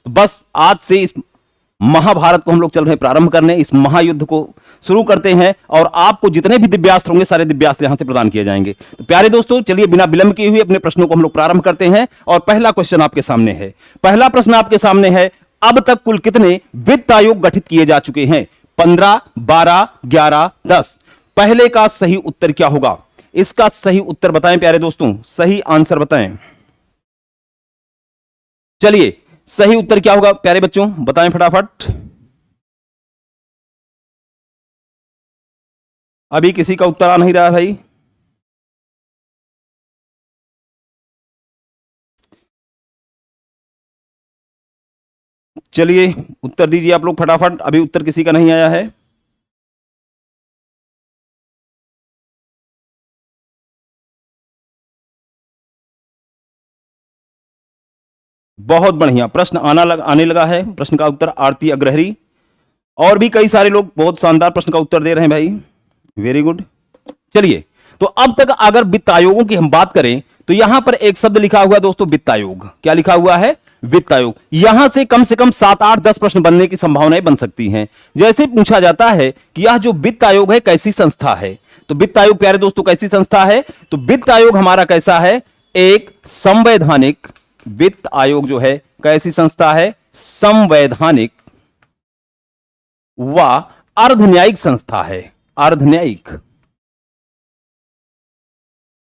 तो बस आज से इस महाभारत को हम लोग चल रहे हैं प्रारंभ करने, इस महायुद्ध को शुरू करते हैं और आपको जितने भी दिव्यास्त्र होंगे सारे दिव्यास्त्र यहां से प्रदान किए जाएंगे। तो प्यारे दोस्तों, चलिए बिना विलंब किए हुए अपने प्रश्नों को हम लोग प्रारंभ करते हैं और पहला क्वेश्चन आपके सामने है। पहला प्रश्न आपके सामने है, अब तक कुल कितने वित्त आयोग गठित किए जा चुके हैं? 15, 12, 11, 10। पहले का सही उत्तर क्या होगा? इसका सही उत्तर बताएं प्यारे दोस्तों, सही आंसर बताएं। चलिए सही उत्तर क्या होगा प्यारे बच्चों, बताएं फटाफट। अभी किसी का उत्तर आ नहीं रहा है भाई। चलिए उत्तर दीजिए आप लोग फटाफट, अभी उत्तर किसी का नहीं आया है। बहुत बढ़िया, प्रश्न आने लगा है। प्रश्न का उत्तर आरती अग्रहरी और भी कई सारे लोग बहुत शानदार प्रश्न का उत्तर दे रहे हैं भाई, वेरी गुड। चलिए, तो अब तक अगर वित्त आयोगों की हम बात करें तो यहां पर एक शब्द लिखा हुआ है दोस्तों, वित्त आयोग। क्या लिखा हुआ है? वित्त आयोग। यहां से कम 7, 8, 10 प्रश्न बनने की संभावनाएं बन सकती हैं। जैसे पूछा जाता है कि यह जो वित्त आयोग है कैसी संस्था है, तो वित्त आयोग प्यारे दोस्तों कैसी संस्था है? तो वित्त आयोग हमारा कैसा है? एक संवैधानिक, वित्त आयोग जो है कैसी संस्था है? संवैधानिक व अर्धन्यायिक संस्था है। अर्धन्यायिक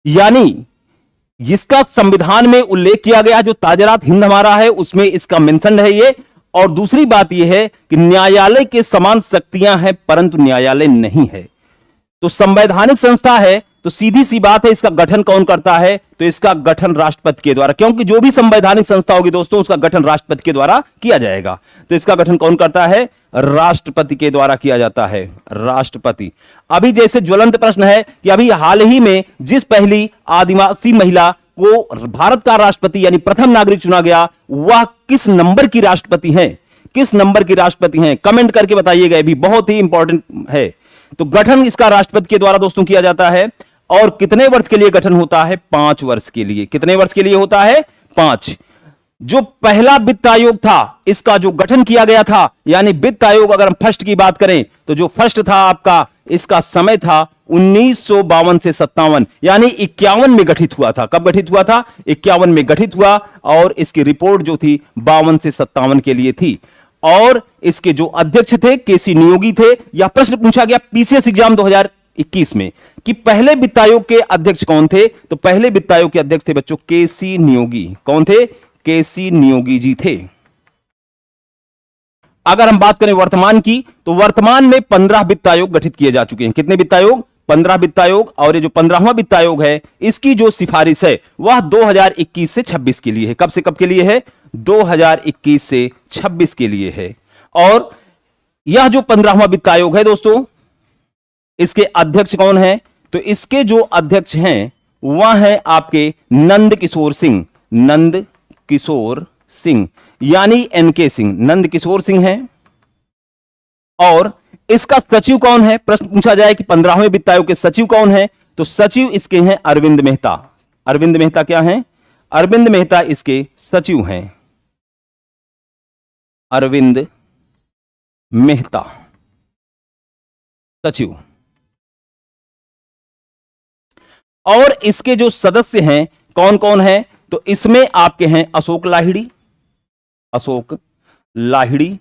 यानी जिसका संविधान में उल्लेख किया गया, जो ताजरात हिंद हमारा है उसमें इसका मेंशन है ये। और दूसरी बात यह है कि न्यायालय के समान शक्तियां हैं परंतु न्यायालय नहीं है। तो संवैधानिक संस्था है तो सीधी सी बात है, इसका गठन कौन करता है? तो इसका गठन राष्ट्रपति के द्वारा, क्योंकि जो भी संवैधानिक संस्था होगी दोस्तों उसका गठन राष्ट्रपति के द्वारा किया जाएगा। तो इसका गठन कौन करता है? राष्ट्रपति के द्वारा किया जाता है, राष्ट्रपति। अभी जैसे ज्वलंत प्रश्न है कि अभी हाल ही में जिस पहली आदिवासी महिला को भारत का राष्ट्रपति यानी प्रथम नागरिक चुना गया, वह किस नंबर की राष्ट्रपति है? किस नंबर की राष्ट्रपति हैं? कमेंट करके बताइएगा, भी बहुत ही इंपॉर्टेंट है। तो गठन इसका राष्ट्रपति के द्वारा दोस्तों किया जाता है। और कितने वर्ष के लिए गठन होता है? 5 वर्ष के लिए। कितने वर्ष के लिए होता है? 5। जो पहला वित्त आयोग था इसका जो गठन किया गया था, यानी वित्त आयोग अगर हम फर्स्ट की बात करें तो जो फर्स्ट था आपका, इसका समय था 1952 से 57, यानी 51 में गठित हुआ था। कब गठित हुआ था? 51 में गठित हुआ। और इसकी रिपोर्ट जो थी 52 से 57 के लिए थी। और इसके जो अध्यक्ष थे केसी नियोगी थे। यह प्रश्न पूछा गया पीसीएस एग्जाम 2021 में कि पहले वित्त आयोग के अध्यक्ष कौन थे? तो पहले वित्त आयोग के अध्यक्ष थे बच्चों केसी नियोगी। कौन थे? केसी नियोगी जी थे। अगर हम बात करें वर्तमान की तो वर्तमान में 15 वित्त आयोग गठित किए जा चुके हैं। कितने वित्त आयोग? 15 वित्त आयोग। और ये जो 15वां वित्त आयोग है इसकी जो सिफारिश है वह 2021 से 26 के लिए है। कब से कब के लिए है? 2021 से 26 के लिए है। और यह जो 15वां वित्त आयोग है दोस्तों, इसके अध्यक्ष कौन है? तो इसके जो अध्यक्ष हैं वह है आपके नंद किशोर सिंह। नंद किशोर सिंह यानी एनके सिंह, नंद किशोर सिंह है। और इसका सचिव कौन है? प्रश्न पूछा जाए कि 15वें वित्त आयोग के सचिव कौन है? तो सचिव इसके हैं अरविंद मेहता। अरविंद मेहता क्या है? अरविंद मेहता इसके सचिव हैं। अरविंद मेहता सचिव। और इसके जो सदस्य हैं कौन कौन है? तो इसमें आपके हैं अशोक लाहिड़ी। अशोक लाहिड़ी।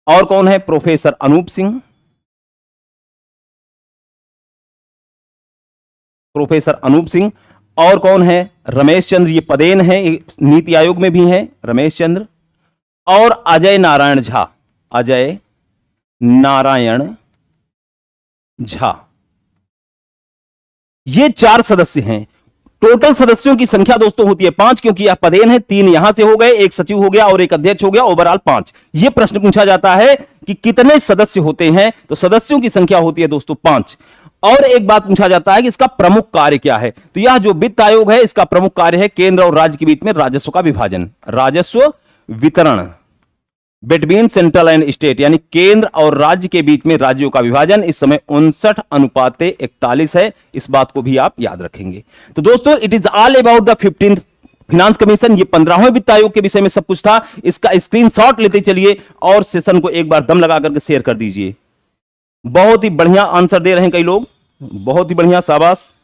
और कौन है? प्रोफेसर अनूप सिंह। प्रोफेसर अनूप सिंह। और कौन है? रमेश चंद्र। ये पदेन है, नीति आयोग में भी है रमेश चंद्र। और अजय नारायण झा। अजय नारायण झा। ये 4 सदस्य हैं। टोटल सदस्यों की संख्या दोस्तों होती है 5, क्योंकि यह पदेन है। 3 यहां से हो गए, एक सचिव हो गया और एक अध्यक्ष हो गया, ओवरऑल 5। यह प्रश्न पूछा जाता है कि कितने सदस्य होते हैं? तो सदस्यों की संख्या होती है दोस्तों 5। और एक बात पूछा जाता है कि इसका प्रमुख कार्य क्या है? तो यह जो वित्त आयोग है इसका प्रमुख कार्य है केंद्र और राज्य के बीच में राजस्व का विभाजन, राजस्व वितरण बिटवीन सेंट्रल एंड स्टेट, यानी केंद्र और राज्य के बीच में राज्यों का विभाजन। इस समय 59:41 है। इस बात को भी आप याद रखेंगे। तो दोस्तों it is all about the 15th finance commission, ये 15वें वित्त आयोग के विषय में सब कुछ था। इसका स्क्रीनशॉट लेते चलिए और सेशन को एक बार दम लगा करके शेयर कर दीजिए। बहुत ही बढ़िया आंसर दे रहे हैं कई लोग, बहुत ही बढ़िया, शाबाश।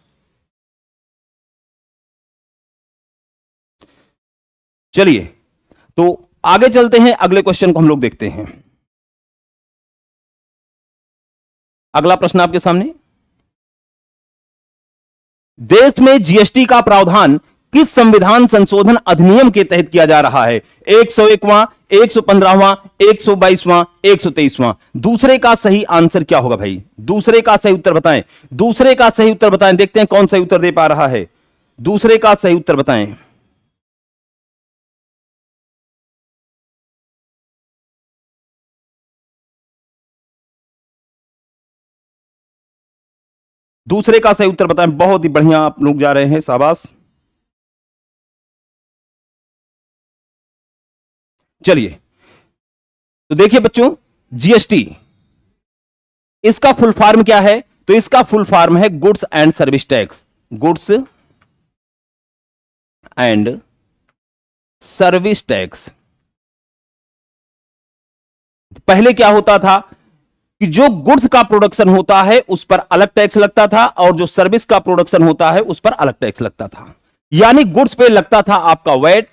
चलिए तो आगे चलते हैं, अगले क्वेश्चन को हम लोग देखते हैं। अगला प्रश्न आपके सामने, देश में जीएसटी का प्रावधान किस संविधान संशोधन अधिनियम के तहत किया जा रहा है? 101वां, 115वां, 122वां, 123वां। दूसरे का सही आंसर क्या होगा भाई? दूसरे का सही उत्तर बताएं, दूसरे का सही उत्तर बताएं। देखते हैं कौन सही उत्तर दे पा रहा है। दूसरे का सही उत्तर बताएं। दूसरे का सही उत्तर बताएं। बहुत ही बढ़िया, आप लोग जा रहे हैं, शाबाश। चलिए तो देखिए बच्चों, जीएसटी इसका फुल फॉर्म क्या है? तो इसका फुल फॉर्म है goods and service tax. Goods and service tax. पहले क्या होता था कि जो गुड्स का प्रोडक्शन होता है उस पर अलग टैक्स लगता था और जो सर्विस का प्रोडक्शन होता है उस पर अलग टैक्स लगता था। यानी गुड्स पे लगता था आपका वैट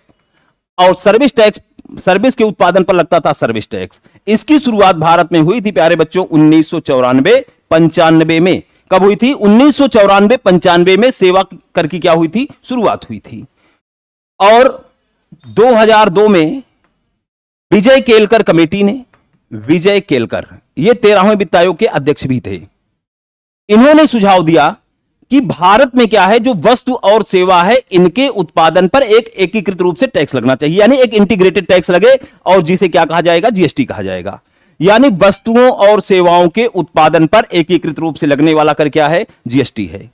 और सर्विस टैक्स, सर्विस के उत्पादन पर लगता था सर्विस टैक्स। इसकी शुरुआत भारत में हुई थी प्यारे बच्चों 1994-95 में। कब हुई थी? 1994-95 में सेवा कर की क्या हुई थी? शुरुआत हुई थी। और 2002 में विजय केलकर कमेटी ने, विजय केलकर ये 13वें वित्त आयोग के अध्यक्ष भी थे, इन्होंने सुझाव दिया कि भारत में क्या है, जो वस्तु और सेवा है इनके उत्पादन पर एक एकीकृत रूप से टैक्स लगना चाहिए, यानी एक इंटीग्रेटेड टैक्स लगे और जिसे क्या कहा जाएगा? जीएसटी कहा जाएगा। यानी वस्तुओं और सेवाओं के उत्पादन पर एकीकृत रूप से लगने वाला कर क्या है? जीएसटी है।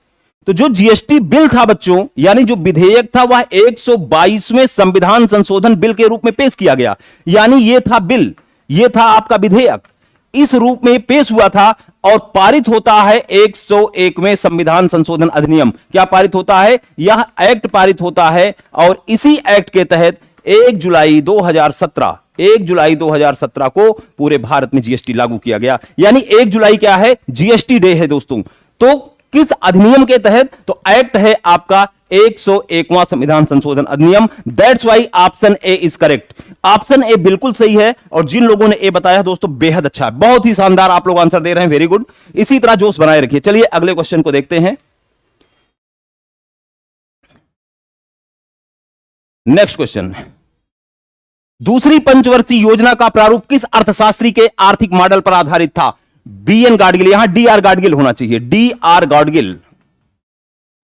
तो जो जीएसटी बिल था बच्चों, यानी जो विधेयक था, वह 122वें संविधान संशोधन बिल के रूप में पेश किया गया। यानी यह था बिल, यह था आपका विधेयक, इस रूप में पेश हुआ था और पारित होता है 101वें संविधान संशोधन अधिनियम। क्या पारित होता है? यह एक्ट पारित होता है और इसी एक्ट के तहत 1 जुलाई 2017 को पूरे भारत में जीएसटी लागू किया गया। यानी 1 जुलाई क्या है? जीएसटी डे है दोस्तों। तो किस अधिनियम के तहत? तो एक्ट है आपका 101वां संविधान संशोधन अधिनियम। That's why option A is correct. Option A बिल्कुल सही है और जिन लोगों ने ए बताया दोस्तों बेहद अच्छा है, बहुत ही शानदार आप लोग आंसर दे रहे हैं, वेरी गुड। इसी तरह जोश बनाए रखिए। चलिए अगले क्वेश्चन को देखते हैं। नेक्स्ट क्वेश्चन, दूसरी पंचवर्षीय योजना का प्रारूप किस अर्थशास्त्री के आर्थिक मॉडल पर आधारित था? बीएन गाडगिल, यहां डीआर गाडगिल होना चाहिए, DR Gadgil,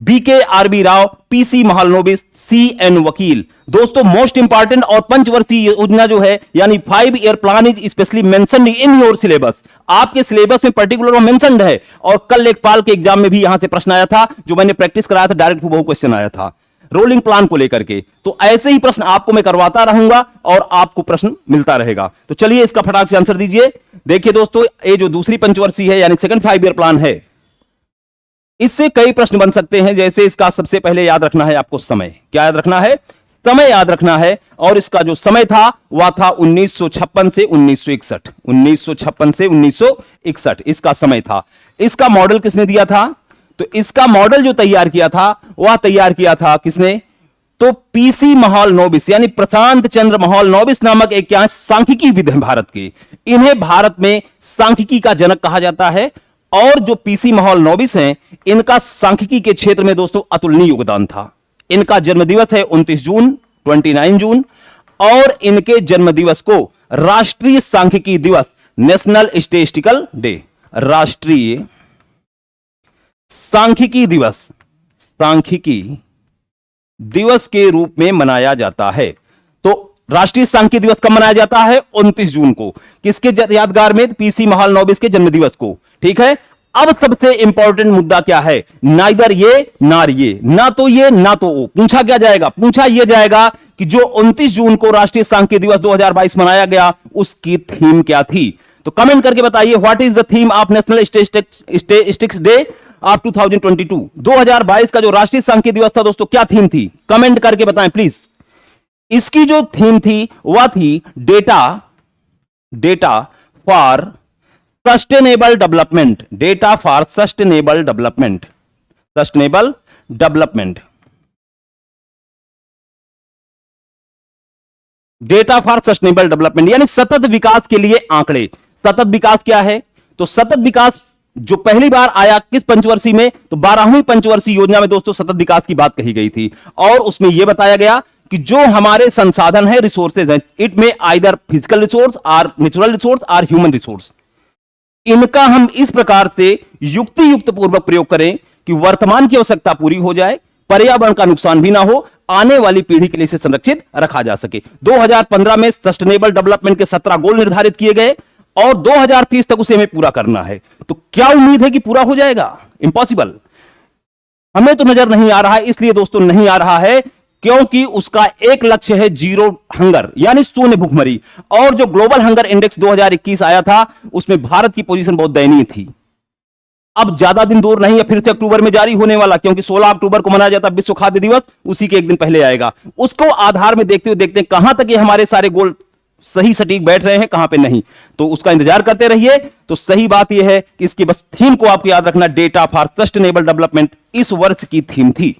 BK RB Rao, PC Mahalanobis, CN Vakil. दोस्तों मोस्ट इंपॉर्टेंट और पंचवर्षीय योजना जो है, यानी 5 year plan is specially mentioned in your syllabus. आपके सिलेबस में पर्टिकुलर मेंशन्ड है और कल लेखपाल के एग्जाम में भी यहां से प्रश्न आया था, जो मैंने प्रैक्टिस कराया था, डायरेक्ट बहु क्वेश्चन आया था रोलिंग प्लान को लेकर के। तो ऐसे ही प्रश्न आपको मैं करवाता रहूंगा और आपको प्रश्न मिलता रहेगा। तो चलिए इसका फटाक से आंसर दीजिए। देखिए दोस्तों, ये जो दूसरी पंचवर्षीय है यानी सेकंड 5 ईयर प्लान है, इससे कई प्रश्न बन सकते हैं। जैसे इसका सबसे पहले याद रखना है आपको समय। क्या याद रखना है? समय याद रखना है। और इसका जो समय था वह था 1956 से 1961, 1956 से 1961 इसका समय था। इसका मॉडल किसने दिया था? तो इसका मॉडल जो तैयार किया था वह तैयार किया था किसने? तो पीसी महालनोबिस, यानी प्रशांत चंद्र महालनोबिस नामक एक क्या सांख्यिकी विद हैं भारत के। इन्हें भारत में सांख्यिकी का जनक कहा जाता है। और जो पीसी महालनोबिस हैं, इनका सांख्यिकी के क्षेत्र में दोस्तों अतुलनीय योगदान था। इनका जन्मदिवस है 29 जून, 29 जून, और इनके जन्मदिवस को राष्ट्रीय सांख्यिकी दिवस, नेशनल स्टैटिस्टिकल डे, राष्ट्रीय सांख्यिकी दिवस, सांख्यिकी दिवस के रूप में मनाया जाता है। तो राष्ट्रीय सांख्यिकी दिवस कब मनाया जाता है? 29 जून को। किसके यादगार में? पीसी महालनोबिस के जन्मदिवस को। ठीक है। अब सबसे इंपॉर्टेंट मुद्दा क्या है? नाइदर ये नार ये, ना तो ये ना तो वो। पूछा क्या जाएगा? पूछा यह जाएगा कि जो 29 जून को राष्ट्रीय सांख्यिकी दिवस 2022 मनाया गया उसकी थीम क्या थी? तो कमेंट करके बताइए, what is the theme of national statistics day of 2022। 2022 का जो राष्ट्रीय सांख्यिकी दिवस था दोस्तों, क्या थीम थी? कमेंट करके बताएं प्लीज। इसकी जो थीम थी वह थी data for sustainable development. Data for sustainable development, sustainable development, data for sustainable development, यानी सतत विकास के लिए आंकड़े। सतत विकास क्या है? तो सतत विकास जो पहली बार आया किस पंचवर्षीय में? तो 12वीं पंचवर्षीय योजना में दोस्तों सतत विकास की बात कही गई थी, और उसमें यह बताया गया कि जो हमारे संसाधन है, रिसोर्सेज हैं, इट में आइदर फिजिकल रिसोर्स और नेचुरल रिसोर्स और ह्यूमन रिसोर्स, इनका हम इस प्रकार से युक्ति युक्त पूर्वक प्रयोग करें कि वर्तमान की आवश्यकता पूरी हो जाए, पर्यावरण का नुकसान भी ना हो, आने वाली पीढ़ी के लिए इसे संरक्षित रखा जा सके। 2015 में सस्टेनेबल डेवलपमेंट के 17 गोल निर्धारित किए गए और 2030 तक उसे हमें पूरा करना है। तो क्या उम्मीद है कि पूरा हो जाएगा? इम्पॉसिबल। हमें तो नजर नहीं आ रहा है, इसलिए दोस्तों नहीं आ रहा है क्योंकि उसका एक लक्ष्य है जीरो हंगर, यानी शून्य भूखमरी। और जो ग्लोबल हंगर इंडेक्स 2021 आया था उसमें भारत की पोजीशन बहुत दयनीय थी। अब ज्यादा दिन दूर नहीं है, फिर से अक्टूबर में जारी होने वाला, क्योंकि 16 अक्टूबर को मनाया जाता है विश्व खाद्य दिवस, उसी के एक दिन पहले आएगा। उसको आधार में देखते हुए देखते हैं कहां तक ये हमारे सारे गोल सही सटीक बैठ रहे हैं, कहां पे नहीं, तो उसका इंतजार करते रहिए। तो सही बात यह है कि इसकी बस थीम को आपको याद रखना, डेटा फॉर सस्टेनेबल डेवलपमेंट इस वर्ष की थीम थी।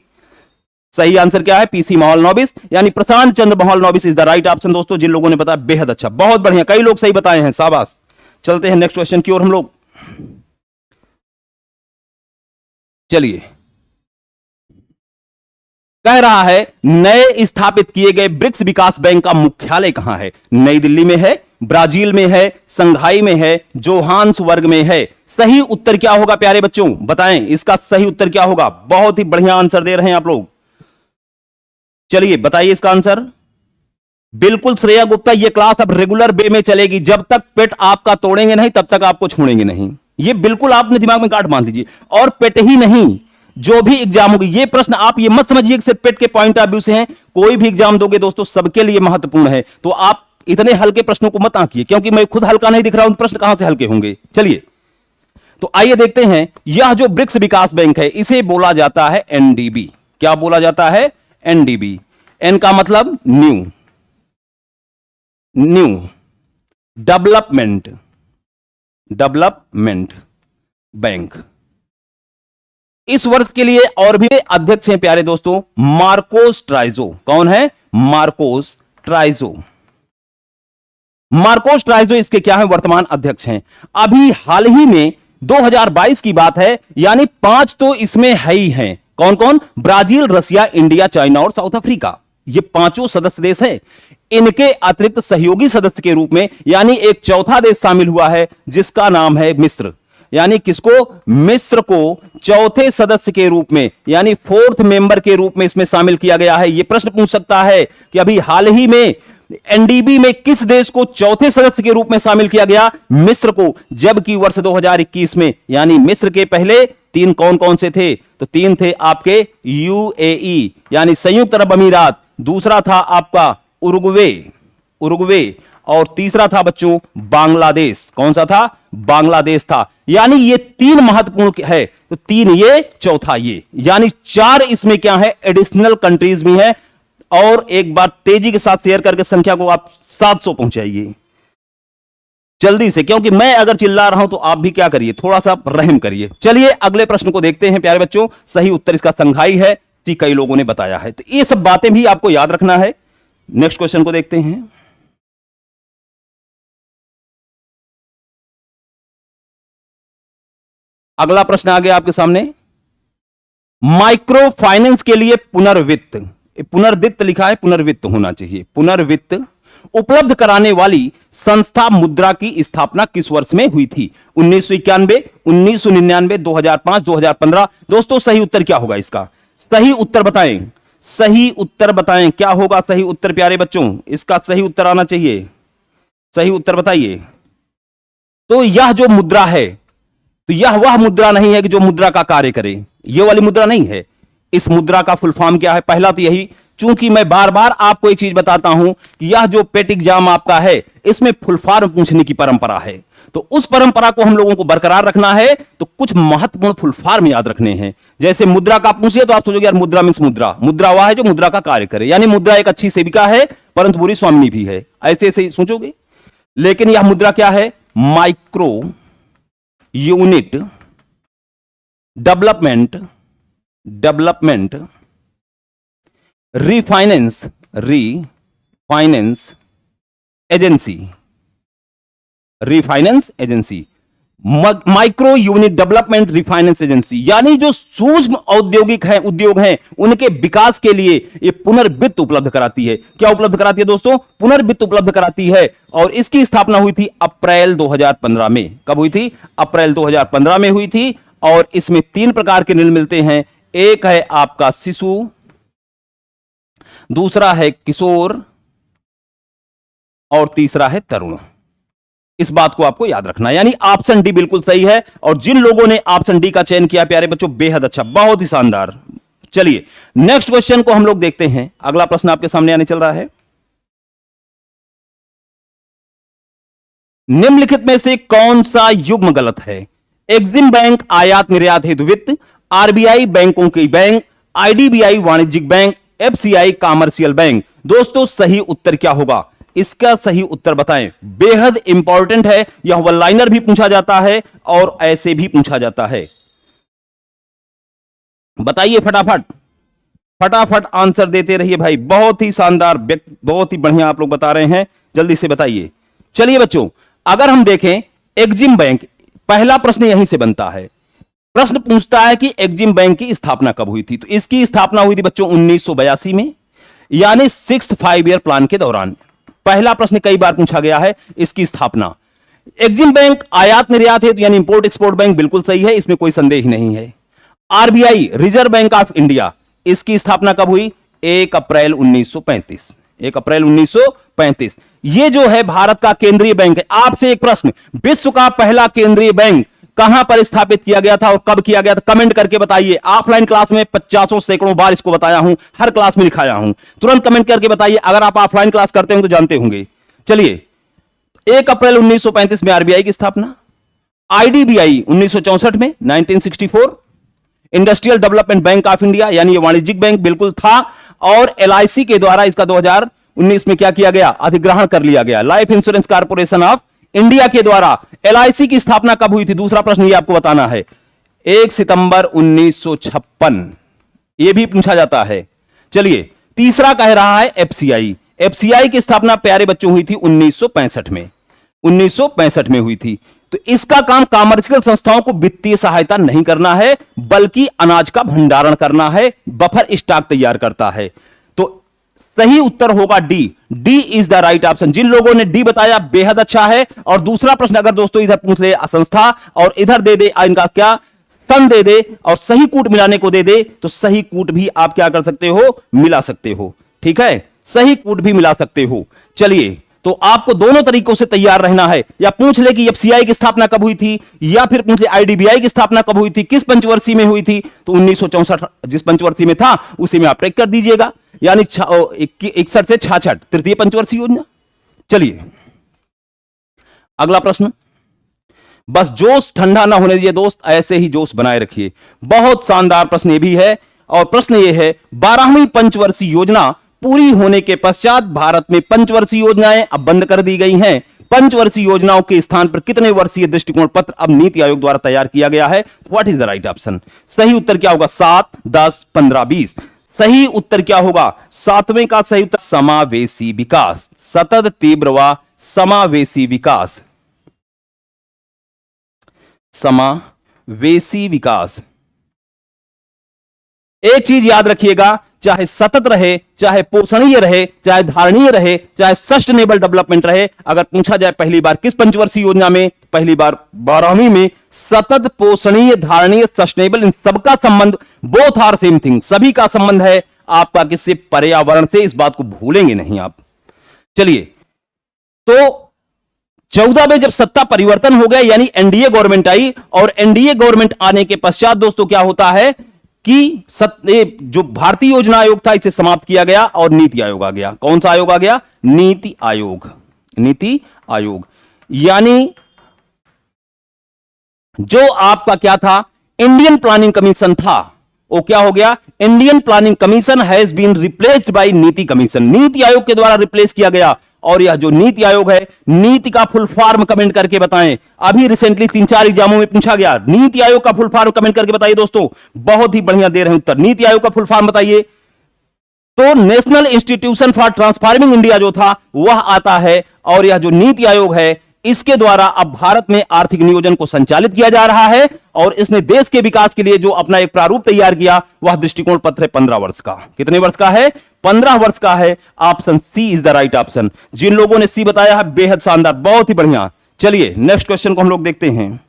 सही आंसर क्या है? पीसी माहौल नोबिस, यानी प्रशांत चंद्र माहौल नोबिस इज द राइट ऑप्शन दोस्तों। जिन लोगों ने बताया बेहद अच्छा, बहुत बढ़िया, कई लोग सही बताए हैं, शाबाश। चलते हैं नेक्स्ट क्वेश्चन की ओर हम लोग। चलिए, कह रहा है नए स्थापित किए गए ब्रिक्स विकास बैंक का मुख्यालय कहां है? नई दिल्ली में है, ब्राजील में है, संघाई में है, जोहान्सबर्ग में है। सही उत्तर क्या होगा प्यारे बच्चों, बताएं इसका सही उत्तर क्या होगा? बहुत ही बढ़िया आंसर दे रहे हैं आप लोग। चलिए बताइए इसका आंसर। बिल्कुल श्रेया गुप्ता, ये क्लास अब रेगुलर वे में चलेगी, जब तक पेट आपका तोड़ेंगे नहीं तब तक आपको छोड़ेंगे नहीं। ये बिल्कुल आपने दिमाग में गांठ बांध लीजिए। और पेट ही नहीं, जो भी एग्जाम होगी, ये प्रश्न आप ये मत समझिए कि सिर्फ पेट के पॉइंट ऑफ व्यू से हैं। कोई भी एग्जाम दोगे दोस्तों सबके लिए महत्वपूर्ण है, तो आप इतने हल्के प्रश्नों को मत आंकिए, क्योंकि मैं खुद हल्का नहीं दिख रहा हूं, प्रश्न कहां से हल्के होंगे। चलिए तो आइए देखते हैं, यह जो ब्रिक्स विकास बैंक है इसे बोला जाता है एनडीबी। क्या बोला जाता है? एनडीबी। एन का मतलब न्यू डेवलपमेंट बैंक। इस वर्ष के लिए और भी अध्यक्ष हैं प्यारे दोस्तों, मार्कोस ट्राइजो। कौन है? मार्कोस ट्राइजो। मार्कोस ट्राइजो इसके क्या है? वर्तमान अध्यक्ष हैं। अभी हाल ही में 2022 की बात है, यानी 5 तो इसमें है ही हैं। कौन कौन? ब्राजील, रसिया, इंडिया, चाइना और साउथ अफ्रीका। ये 5 सदस्य देश हैं। इनके अतिरिक्त सहयोगी सदस्य के रूप में यानी एक चौथा देश शामिल हुआ है जिसका नाम है मिस्र। यानी किसको? मिस्र को चौथे सदस्य के रूप में यानी 4th मेंबर के रूप में इसमें शामिल किया गया है। यह प्रश्न पूछ सकता है कि अभी हाल ही में एनडीबी में किस देश को चौथे सदस्य के रूप में शामिल किया गया? मिस्र को। जबकि वर्ष 2021 में यानी मिस्र के पहले 3 कौन कौन से थे? तो 3 थे आपके यूएई यानी संयुक्त अरब अमीरात, दूसरा था आपका उरुग्वे और तीसरा था बच्चों बांग्लादेश। कौन सा था? बांग्लादेश था। यानी ये 3 महत्वपूर्ण है, तो 3 ये, चौथा ये, यानी 4 इसमें क्या है? एडिशनल कंट्रीज भी हैं। और एक बार तेजी के साथ शेयर करके संख्या को आप 700 पहुंचाइए जल्दी से, क्योंकि मैं अगर चिल्ला रहा हूं तो आप भी क्या करिए, थोड़ा सा रहम करिए। चलिए अगले प्रश्न को देखते हैं प्यारे बच्चों। सही उत्तर इसका संघाई है, जी कई लोगों ने बताया है, तो ये सब बातें भी आपको याद रखना है। नेक्स्ट क्वेश्चन को देखते हैं। अगला प्रश्न आ गया आपके सामने, माइक्रो फाइनेंस के लिए पुनर्वित्त, पुनर्वित्त लिखा है, पुनर्वित्त होना चाहिए, पुनर्वित्त उपलब्ध कराने वाली संस्था मुद्रा की स्थापना किस वर्ष में हुई थी? 1991, 1999, 2005, 2015। दोस्तों सही उत्तर क्या होगा इसका? सही उत्तर बताएं, सही उत्तर बताएं, क्या होगा सही उत्तर प्यारे बच्चों? इसका सही उत्तर आना चाहिए, सही उत्तर बताइए। तो यह जो मुद्रा है, तो यह वह मुद्रा नहीं है कि जो मुद्रा का कार्य करे, यह वाली मुद्रा नहीं है। इस मुद्रा का फुल फॉर्म क्या है? पहला तो यही, चूंकि मैं बार बार आपको एक चीज बताता हूं कि यह जो पेट एग्जाम आपका है इसमें फुल फॉर्म पूछने की परंपरा है, तो उस परंपरा को हम लोगों को बरकरार रखना है, तो कुछ महत्वपूर्ण फुल फॉर्म याद रखने हैं। जैसे मुद्रा का पूछिए तो आप सोचोगे यार मुद्रा मींस मुद्रा, मुद्रा वह है जो मुद्रा का कार्य करे, यानी मुद्रा एक अच्छी सेविका है परंतु बुरी स्वामिनी भी है, ऐसे ऐसे सोचोगे। लेकिन यह मुद्रा क्या है? Micro unit development refinance agency, micro unit development refinance agency, यानी जो सूक्ष्म औद्योगिक है, उद्योग हैं, उनके विकास के लिए ये पुनर्वित्त उपलब्ध कराती है। क्या उपलब्ध कराती है दोस्तों? पुनर्वित्त उपलब्ध कराती है। और इसकी स्थापना हुई थी अप्रैल 2015 में। कब हुई थी? अप्रैल 2015 में हुई थी। और इसमें 3 प्रकार के ऋण मिलते हैं। एक है आपका शिशु, दूसरा है किशोर और तीसरा है तरुण। इस बात को आपको याद रखना है, यानी ऑप्शन डी बिल्कुल सही है। और जिन लोगों ने ऑप्शन डी का चयन किया प्यारे बच्चों, बेहद अच्छा, बहुत ही शानदार। चलिए नेक्स्ट क्वेश्चन को हम लोग देखते हैं। अगला प्रश्न आपके सामने आने चल रहा है। निम्नलिखित में से कौन सा युग्म गलत है? एक्सिम बैंक आयात निर्यात हेतु वित्त, आरबीआई बैंकों की बैंक, आईडीबीआई वाणिज्यिक बैंक, एफसीआई कॉमर्शियल बैंक। दोस्तों सही उत्तर क्या होगा? इसका सही उत्तर बताएं। बेहद इंपॉर्टेंट है, यह वन लाइनर भी पूछा जाता है और ऐसे भी पूछा जाता है। बताइए फटाफट आंसर देते रहिए भाई। बहुत ही शानदार, बहुत ही बढ़िया आप लोग बता रहे हैं, जल्दी से बताइए। चलिए बच्चों, अगर हम देखें एक्जिम बैंक, पहला प्रश्न यहीं से बनता है। प्रश्न पूछता है कि एक्जिम बैंक की स्थापना कब हुई थी? तो इसकी स्थापना हुई थी बच्चों 1982 में, यानी 6th 5 ईयर प्लान के दौरान। पहला प्रश्न कई बार पूछा गया है, इसकी स्थापना। एक्जिम बैंक आयात निर्यात है तो यानी इंपोर्ट एक्सपोर्ट बैंक, बिल्कुल सही है, इसमें कोई संदेह ही नहीं है। RBI reserve bank of India, इसकी स्थापना कब हुई? 1 अप्रैल 1935। 1 अप्रैल 1935। यह जो है भारत का केंद्रीय बैंक है। आपसे एक प्रश्न, विश्व का पहला केंद्रीय बैंक कहां पर स्थापित किया गया था और कब किया गया था? कमेंट करके बताइए। ऑफलाइन क्लास में 50 सैकड़ों बार इसको बताया हूं, हर क्लास में लिखाया हूं। तुरंत कमेंट करके बताइए, अगर आप ऑफलाइन क्लास करते हो तो जानते होंगे। चलिए, 1 अप्रैल 1935 में आरबीआई की स्थापना। आईडीबीआई 1964 में, 1964। Industrial development bank of India, यानी ये वाणिज्यिक बैंक बिल्कुल था। और एलआईसी के द्वारा इसका 2019 में क्या किया गया? अधिग्रहण कर लिया गया। Life insurance corporation of India के द्वारा एलआईसी की स्थापना कब हुई थी? दूसरा प्रश्न ये आपको बताना है। 1 सितंबर 1956, यह भी पूछा जाता है। चलिए, तीसरा कह रहा है एफसीआई। एफसीआई की स्थापना प्यारे बच्चों हुई थी 1965 में। 1965 में हुई थी। तो इसका काम कॉमर्शियल संस्थाओं को वित्तीय सहायता नहीं करना है, बल्कि अनाज का भंडारण करना है, बफर स्टॉक तैयार करता है। तो सही उत्तर होगा D. D is the right option. जिन लोगों ने डी बताया बेहद अच्छा है। और दूसरा प्रश्न अगर दोस्तों इधर पूछ ले संस्था और इधर दे दे इनका क्या सन दे दे और सही कूट मिलाने को दे दे, तो सही कूट भी आप क्या कर सकते हो? मिला सकते हो। ठीक है, सही कूट भी मिला सकते हो। चलिए, तो आपको दोनों तरीकों से तैयार रहना है। या पूछ ले कि एफसीआई की स्थापना कब हुई थी, या फिर पूछ ले आईडीबीआई की स्थापना कब हुई थी, किस पंचवर्षीय में हुई थी। तो 1964 जिस पंचवर्षीय में था उसी में आप ट्रैक कर दीजिएगा, यानी 61 से 66 तृतीय पंचवर्षीय योजना। चलिए अगला प्रश्न। बस जोश ठंडा ना होने दीजिए दोस्त, ऐसे ही जोश बनाए रखिए। बहुत शानदार प्रश्न ये भी है। और प्रश्न ये है, 12वीं पंचवर्षीय योजना पूरी होने के पश्चात भारत में पंचवर्षीय योजनाएं अब बंद कर दी गई हैं। पंचवर्षीय योजनाओं के स्थान पर कितने वर्षीय दृष्टिकोण पत्र अब नीति आयोग द्वारा तैयार किया गया है? What is the right option? सही उत्तर क्या होगा? 7, 10, 15, 20। सही उत्तर क्या होगा? 7वें का सही उत्तर समावेशी विकास, सतत तीव्र व समावेशी विकास। समावेशी विकास। एक चीज याद रखिएगा, चाहे सतत रहे, चाहे पोषणीय रहे, चाहे धारणीय रहे, चाहे सस्टेनेबल डेवलपमेंट रहे, अगर पूछा जाए पहली बार किस पंचवर्षीय योजना में, पहली बार 12वीं में, सतत, पोषणीय, धारणीय, सस्टेनेबल, इन सबका संबंध बोथ आर सेम थिंग, सभी का संबंध है आपका किससे? पर्यावरण से। इस बात को भूलेंगे नहीं आप। चलिए, तो 14 में जब सत्ता परिवर्तन हो गया, यानी एनडीए गवर्नमेंट आई, और एनडीए गवर्नमेंट आने के पश्चात दोस्तों क्या होता है कि जो भारतीय योजना आयोग था इसे समाप्त किया गया और नीति आयोग आ गया। कौन सा आयोग आ गया? नीति आयोग। नीति आयोग, यानी जो आपका क्या था, इंडियन प्लानिंग कमीशन था, वो क्या हो गया, Indian planning commission has been replaced by NITI commission, NITI Aayog के द्वारा रिप्लेस किया गया। और यह जो नीति आयोग है, नीति का फुल फॉर्म कमेंट करके बताएं। अभी रिसेंटली 3-4 एग्जामों में पूछा गया, नीति आयोग का फुल फॉर्म कमेंट करके बताइए दोस्तों। बहुत ही बढ़िया दे रहे हैं उत्तर, नीति आयोग का फुल फॉर्म बताइए। तो national institution for transforming India जो था वह आता है, और यह जो नीति आयोग है इसके द्वारा अब भारत में आर्थिक नियोजन को संचालित किया जा रहा है, और इसने देश के विकास के लिए जो अपना एक प्रारूप तैयार किया वह दृष्टिकोण पत्र है 15 वर्ष का। कितने वर्ष का है, 15 वर्ष का है। Option C is the right option. जिन लोगों ने सी बताया है बेहद शानदार, बहुत ही बढ़िया। चलिए नेक्स्ट क्वेश्चन को हम लोग देखते हैं।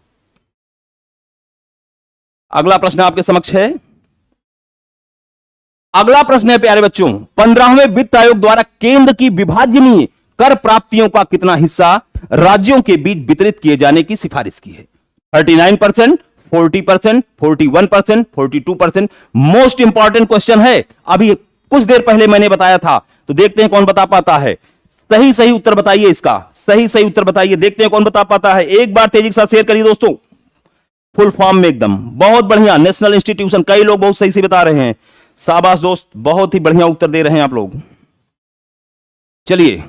अगला प्रश्न आपके समक्ष है। अगला प्रश्न है प्यारे बच्चों, 15वें वित्त आयोग द्वारा केंद्र की विभाजनीय कर प्राप्तियों का कितना हिस्सा राज्यों के बीच वितरित किए जाने की सिफारिश की है? 39%, 40%, 41%, 42%। मोस्ट इंपॉर्टेंट क्वेश्चन है, अभी कुछ देर पहले मैंने बताया था, तो देखते हैं कौन बता पाता है। सही सही उत्तर बताइए, इसका सही सही उत्तर बताइए, देखते हैं कौन बता पाता है। एक बार तेजी के साथ शेयर करिए दोस्तों, फुल फॉर्म में एकदम बहुत बढ़िया। नेशनल इंस्टीट्यूशन, कई लोग बहुत सही से बता रहे हैं, शाबाश दोस्त, बहुत ही बढ़िया उत्तर दे रहे हैं आप लोग। चलिए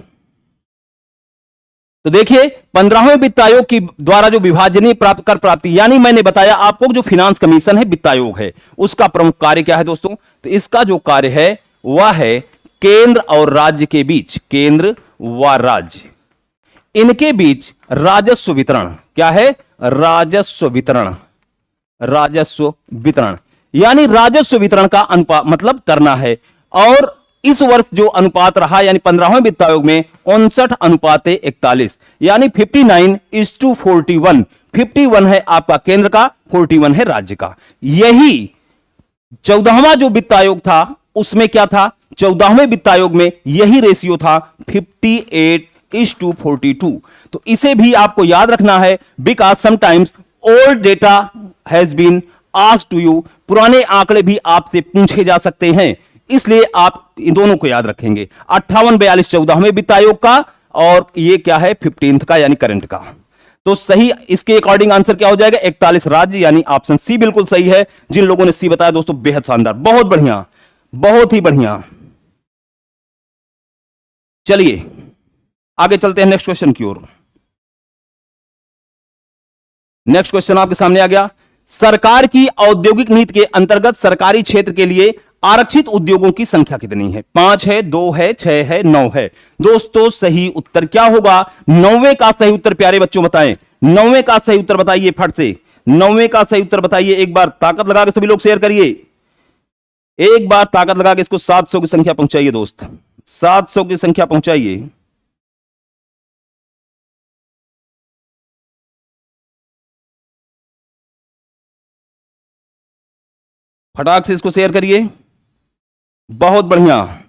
तो देखिए, 15वें वित्त आयोग की द्वारा जो विभाजनीय प्राप्त कर प्राप्ति, यानी मैंने बताया आपको जो फिनांस कमीशन है, वित्त आयोग है, उसका प्रमुख कार्य क्या है दोस्तों? तो इसका जो कार्य है वह है केंद्र और राज्य के बीच, केंद्र व राज्य इनके बीच राजस्व वितरण। क्या है? राजस्व वितरण। राजस्व वितरण यानी राजस्व वितरण का अनुपात मतलब करना है। और इस वर्ष जो अनुपात रहा, यानी 15वें वित्त आयोग में 59:41, यानी 59:41। 51 है आपका केंद्र का, 41 है राज्य का। यही 14वां जो वित्त आयोग था उसमें क्या था? 14वें वित्त आयोग में यही रेशियो था, 58:42। तो इसे भी आपको याद रखना है, because sometimes old data has been asked to you. पुराने आंकड़े भी आपसे पूछे जा सकते हैं, इसलिए आप इन दोनों को याद रखेंगे। 58-42 14वें वित्त आयोग का, और ये क्या है? 15th का, यानी करंट का। तो सही इसके अकॉर्डिंग आंसर क्या हो जाएगा? 41 राज्य, यानी ऑप्शन सी बिल्कुल सही है। जिन लोगों ने सी बताया दोस्तों बेहद शानदार, बहुत बढ़िया, बहुत ही बढ़िया। चलिए आगे चलते हैं नेक्स्ट क्वेश्चन की ओर। नेक्स्ट क्वेश्चन आपके सामने आ गया। सरकार की औद्योगिक नीति के अंतर्गत सरकारी क्षेत्र के लिए आरक्षित उद्योगों की संख्या कितनी है? 5 है, 2 है, 6 है, 9 है। दोस्तों सही उत्तर क्या होगा? 9वें का सही उत्तर प्यारे बच्चों बताएं। 9वें का सही उत्तर बताइए फट से, 9वें का सही उत्तर बताइए। एक बार ताकत लगा के सभी लोग शेयर करिए, एक बार ताकत लगा के इसको 700 की संख्या पहुंचाइए दोस्त, 700 की संख्या पहुंचाइए। फटाक से इसको शेयर करिए, बहुत बढ़िया।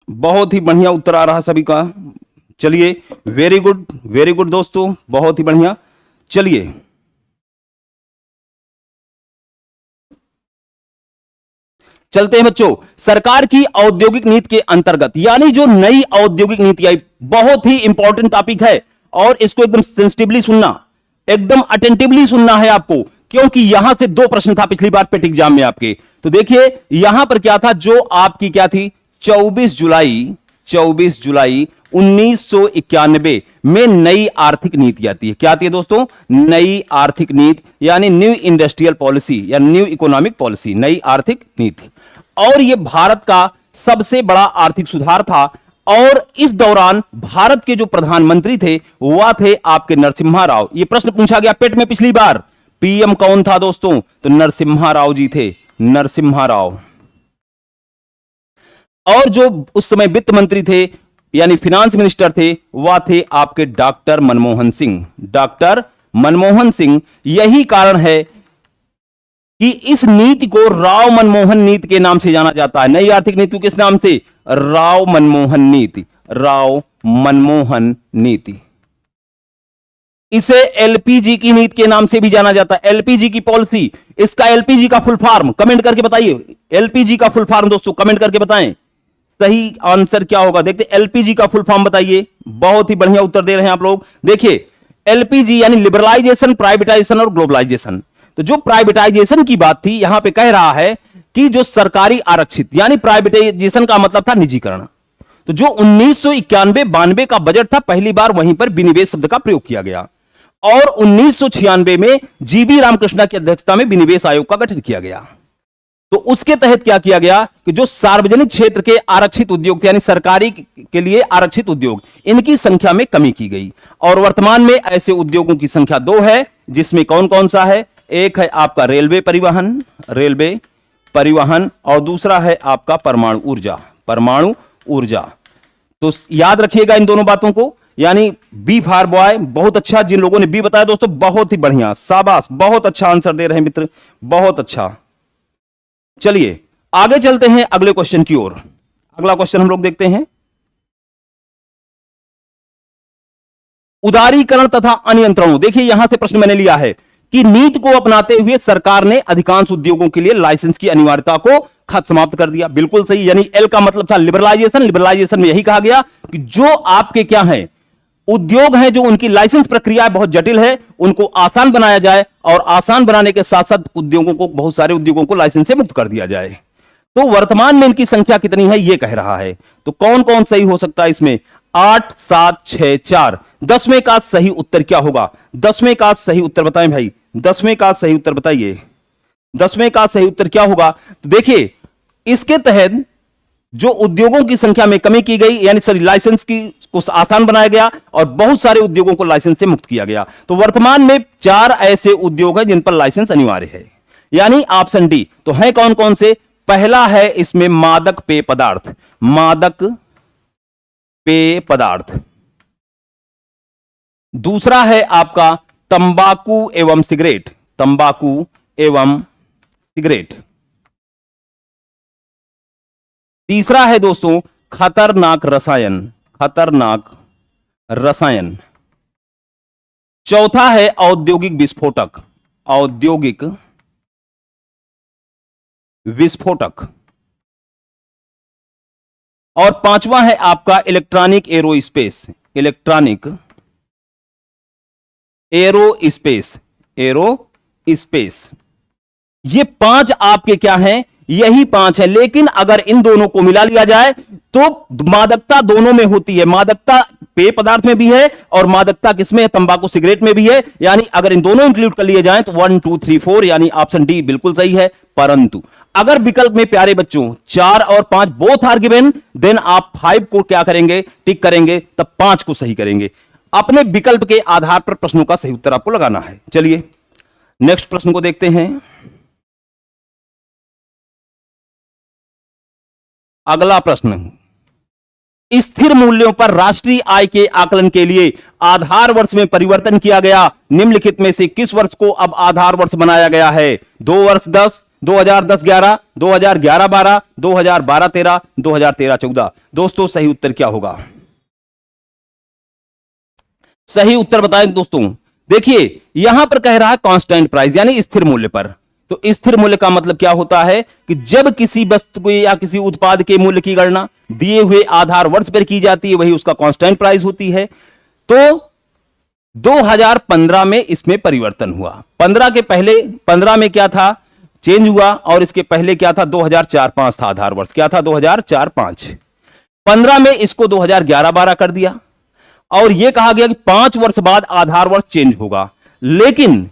बहुत ही बढ़िया उत्तर आ रहा सभी का। चलिए वेरी गुड, वेरी गुड दोस्तों, बहुत ही बढ़िया। चलिए चलते हैं बच्चों, सरकार की औद्योगिक नीति के अंतर्गत, यानी जो नई औद्योगिक नीति आई, बहुत ही इंपॉर्टेंट टॉपिक है, और इसको एकदम सेंसिटिवली सुनना, एकदम अटेंटिवली सुनना है आपको, क्योंकि यहां से 2 प्रश्न था पिछली बार पेट एग्जाम में आपके। तो देखिए यहां पर क्या था, जो आपकी क्या थी, 24 जुलाई 1991 में नई आर्थिक नीति आती है। क्या आती है दोस्तों? नई आर्थिक नीति, यानी न्यू इंडस्ट्रियल पॉलिसी या न्यू इकोनॉमिक पॉलिसी, नई आर्थिक नीति। और यह भारत का सबसे बड़ा आर्थिक सुधार था। और इस दौरान भारत के जो प्रधानमंत्री थे वह थे आपके नरसिम्हा राव। यह प्रश्न पूछा गया पेट में पिछली बार, पीएम कौन था दोस्तों? तो नरसिम्हा राव जी थे, नरसिम्हा राव। और जो उस समय वित्त मंत्री थे यानी फिनांस मिनिस्टर थे वह थे आपके डॉक्टर मनमोहन सिंह, डॉक्टर मनमोहन सिंह। यही कारण है कि इस नीति को राव मनमोहन नीति के नाम से जाना जाता है। नई आर्थिक नीति किस नाम से? राव मनमोहन नीति, राव मनमोहन नीति। इसे एलपीजी की नीति के नाम से भी जाना जाता है, एलपीजी की पॉलिसी। इसका एलपीजी का फुल फॉर्म कमेंट करके बताइए, एलपीजी का फुल फॉर्म दोस्तों कमेंट करके बताएं सही आंसर क्या होगा। देखते एलपीजी का फुल फॉर्म बताइए, बहुत ही बढ़िया उत्तर दे रहे हैं आप लोग। देखिए एलपीजी यानी लिबरलाइजेशन, प्राइवेटाइजेशन और ग्लोबलाइजेशन। तो जो प्राइवेटाइजेशन की बात थी यहां पे कह रहा है कि जो सरकारी आरक्षित, यानी प्राइवेटाइजेशन का मतलब था निजीकरण। तो जो 1991-92 का बजट था पहली बार वहीं पर विनिवेश शब्द का प्रयोग किया गया और 1996 में जीवी रामकृष्ण की अध्यक्षता में विनिवेश आयोग का गठन किया गया। तो उसके तहत क्या किया गया कि जो सार्वजनिक क्षेत्र के आरक्षित उद्योग थे यानी सरकारी के लिए आरक्षित उद्योग, इनकी संख्या में कमी की गई और वर्तमान में ऐसे उद्योगों की संख्या 2 है, जिसमें कौन कौन सा है? एक है आपका रेलवे परिवहन और दूसरा है आपका परमाणु ऊर्जा। तो याद रखिएगा इन दोनों बातों को, यानी बी फॉर बॉय। बहुत अच्छा, जिन लोगों ने बी बताया दोस्तों बहुत ही बढ़िया, शाबाश, बहुत अच्छा आंसर दे रहे हैं मित्र, बहुत अच्छा। चलिए आगे चलते हैं अगले क्वेश्चन की ओर। अगला क्वेश्चन हम लोग देखते हैं, उदारीकरण तथा अनियंत्रणों। देखिए यहां से प्रश्न मैंने लिया है कि नीति को अपनाते हुए सरकार ने अधिकांश उद्योगों के लिए लाइसेंस की अनिवार्यता को खत समाप्त कर दिया। बिल्कुल सही, यानी एल का मतलब था लिबरलाइजेशन। लिबरलाइजेशन में यही कहा गया कि जो आपके क्या है उद्योग हैं, जो उनकी लाइसेंस प्रक्रिया बहुत जटिल है, उनको आसान बनाया जाए और आसान बनाने के साथ साथ उद्योगों को, बहुत सारे उद्योगों को लाइसेंस से मुक्त कर दिया जाए। तो वर्तमान में इनकी संख्या कितनी है यह कह रहा है। तो कौन कौन सही हो सकता है इसमें? 8, 7, 6, 4। 10वें का सही उत्तर क्या होगा? 10वें का सही उत्तर बताएं भाई, 10वें का सही उत्तर बताइए, 10वें का सही उत्तर क्या होगा? तो देखिए इसके तहत जो उद्योगों की संख्या में कमी की गई, यानी सॉरी लाइसेंस की को आसान बनाया गया और बहुत सारे उद्योगों को लाइसेंस से मुक्त किया गया। तो वर्तमान में 4 ऐसे उद्योग हैं जिन पर लाइसेंस अनिवार्य है, यानी ऑप्शन डी। तो है कौन कौन से? पहला है इसमें मादक पेय पदार्थ, दूसरा है आपका तंबाकू एवं सिगरेट, तीसरा है दोस्तों खतरनाक रसायन, चौथा है औद्योगिक विस्फोटक और पांचवा है आपका इलेक्ट्रॉनिक एरोस्पेस। ये 5 आपके क्या हैं? यही 5 है, लेकिन अगर इन दोनों को मिला लिया जाए तो मादकता दोनों में होती है। मादकता पेय पदार्थ में भी है और मादकता किसमें है? तंबाकू सिगरेट में भी है। यानी अगर इन दोनों इंक्लूड कर लिए जाएं तो 1, 2, 3, 4 यानी ऑप्शन डी बिल्कुल सही है। परंतु अगर विकल्प में प्यारे बच्चों 4 और 5 बोथ आर गिवन, देन आप 5 को क्या करेंगे? टिक करेंगे, तब 5 को सही करेंगे। अपने विकल्प के आधार पर प्रश्नों का सही उत्तर आपको लगाना है। चलिए नेक्स्ट प्रश्न को देखते हैं। अगला प्रश्न, स्थिर मूल्यों पर राष्ट्रीय आय के आकलन के लिए आधार वर्ष में परिवर्तन किया गया। निम्नलिखित में से किस वर्ष को अब आधार वर्ष बनाया गया है? 2010, 2010-11, 2011-12, 2012-13, 2013-14। दोस्तों सही उत्तर क्या होगा? सही उत्तर बताएं दोस्तों। देखिए यहां पर कह रहा है कांस्टेंट प्राइस यानी स्थिर मूल्य पर। तो स्थिर मूल्य का मतलब क्या होता है कि जब किसी वस्तु को या किसी उत्पाद के मूल्य की गणना दिए हुए आधार वर्ष पर की जाती है, वही उसका कांस्टेंट प्राइस होती है। तो 2015 में इसमें परिवर्तन हुआ। 15 में क्या था? चेंज हुआ। और इसके पहले क्या था? 2004-05 था आधार वर्ष। क्या था? 2004-05। 15 में इसको 2011-12 कर दिया और यह कहा गया कि 5 वर्ष बाद आधार वर्ष चेंज होगा। लेकिन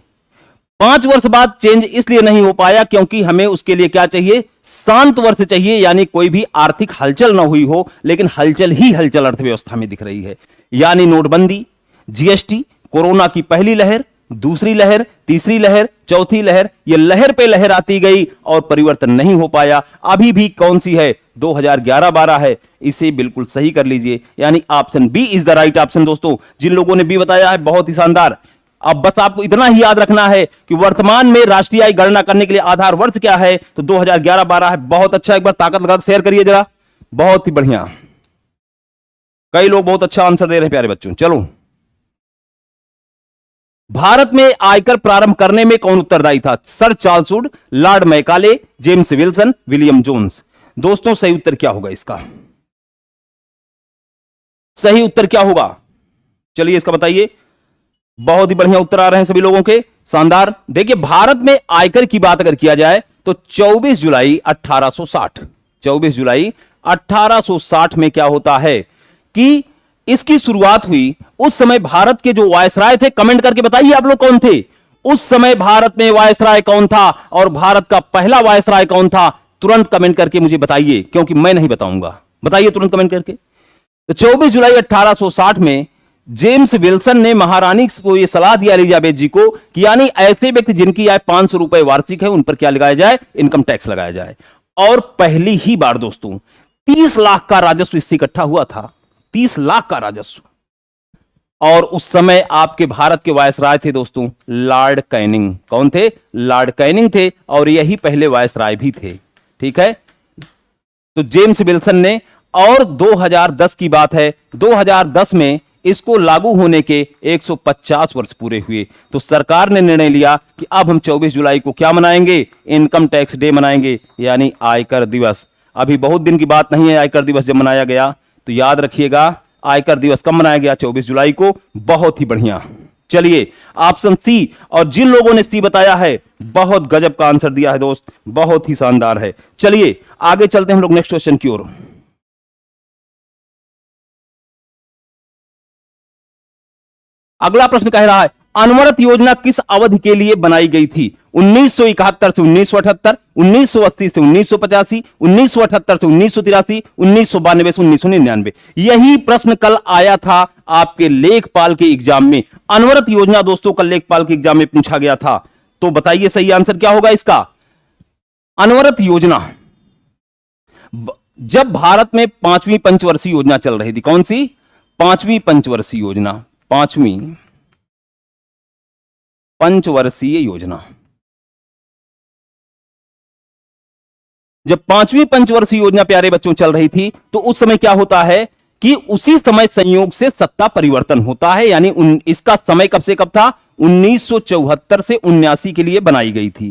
5 वर्ष बाद चेंज इसलिए नहीं हो पाया क्योंकि हमें उसके लिए क्या चाहिए? शांत वर्ष चाहिए, यानी कोई भी आर्थिक हलचल ना हुई हो। लेकिन हलचल ही हलचल अर्थव्यवस्था में दिख रही है, यानी नोटबंदी, जीएसटी, कोरोना की पहली लहर, दूसरी लहर, तीसरी लहर, चौथी लहर, ये लहर पे लहर आती गई और परिवर्तन नहीं हो पाया। अभी भी कौन सी है? 2011-12 है। इसे बिल्कुल सही कर लीजिए, यानी option B is the right option. दोस्तों जिन लोगों ने बी बताया है बहुत ही शानदार। अब बस आपको इतना ही याद रखना है कि वर्तमान में राष्ट्रीय आय गणना करने के लिए आधार वर्ष क्या है? तो 2011-12 है। बहुत अच्छा, एक बार ताकत लगा शेयर करिए जरा, बहुत ही बढ़िया। कई लोग बहुत अच्छा आंसर दे रहे हैं प्यारे बच्चों। चलो भारत में आयकर प्रारंभ करने में कौन उत्तरदायी था? Sir Charles Wood, Lord Macaulay, James Wilson, William Jones. दोस्तों सही उत्तर क्या होगा इसका? सही उत्तर क्या होगा? चलिए इसका बताइए। बहुत ही बढ़िया उत्तर आ रहे हैं सभी लोगों के, शानदार। देखिए भारत में आयकर की बात अगर किया जाए तो 24 जुलाई 1860, 24 जुलाई 1860 में क्या होता है कि इसकी शुरुआत हुई। उस समय भारत के जो वायसराय थे, कमेंट करके बताइए आप लोग कौन थे उस समय भारत में वायसराय कौन था, और भारत का पहला वायसराय कौन था? तुरंत कमेंट करके मुझे बताइए, क्योंकि मैं नहीं बताऊंगा। बताइए तुरंत कमेंट करके। तो 24 जुलाई 1860 में जेम्स विल्सन ने महारानी को यह सलाह दिया एलिजाबेथ जी को कि यानी ऐसे व्यक्ति जिनकी आय 500 रुपए वार्षिक है उन पर क्या लगाया जाए? इनकम टैक्स लगाया जाए। और पहली ही बार दोस्तों 30 लाख का राजस्व इससे इकट्ठा हुआ था, 30 लाख का राजस्व। और उस समय आपके भारत के वायसराय थे दोस्तों लॉर्ड कैनिंग। कौन थे? लॉर्ड कैनिंग थे, और यही पहले वायसराय भी थे। ठीक है, तो जेम्स विल्सन ने, और 2010 की बात है, 2010 में इसको लागू होने के 150 वर्ष पूरे हुए, तो सरकार ने निर्णय लिया कि अब हम 24 जुलाई को क्या मनाएंगे? इनकम टैक्स डे मनाएंगे, यानी आयकर दिवस। अभी बहुत दिन की बात नहीं है आयकर दिवस जब मनाया गया, तो याद रखिएगा आयकर दिवस कब मनाया गया? 24 जुलाई को। बहुत ही बढ़िया। चलिए ऑप्शन सी, और जिन लोगों ने सी बताया है बहुत गजब का आंसर दिया है दोस्त, बहुत ही शानदार है। चलिए आगे चलते हैं हम लोग नेक्स्ट क्वेश्चन की ओर। अगला प्रश्न कह रहा है अनवरत योजना किस अवधि के लिए बनाई गई थी? 1971 से 1978, 1980 से 1985, 1978 से 1983, 1992 से 1999। यही प्रश्न कल आया था आपके लेखपाल के एग्जाम में। अनवरत योजना दोस्तों कल लेखपाल के एग्जाम में पूछा गया था, तो बताइए सही आंसर क्या होगा इसका? अनवरत योजना जब भारत में 5वीं पंचवर्षीय योजना चल रही थी। कौन सी? 5वीं पंचवर्षीय योजना, 5वीं पंचवर्षीय योजना। जब 5वीं पंचवर्षीय योजना प्यारे बच्चों चल रही थी, तो उस समय क्या होता है कि उसी समय संयोग से सत्ता परिवर्तन होता है। यानी इसका समय कब से कब था? 1974 से 79 के लिए बनाई गई थी।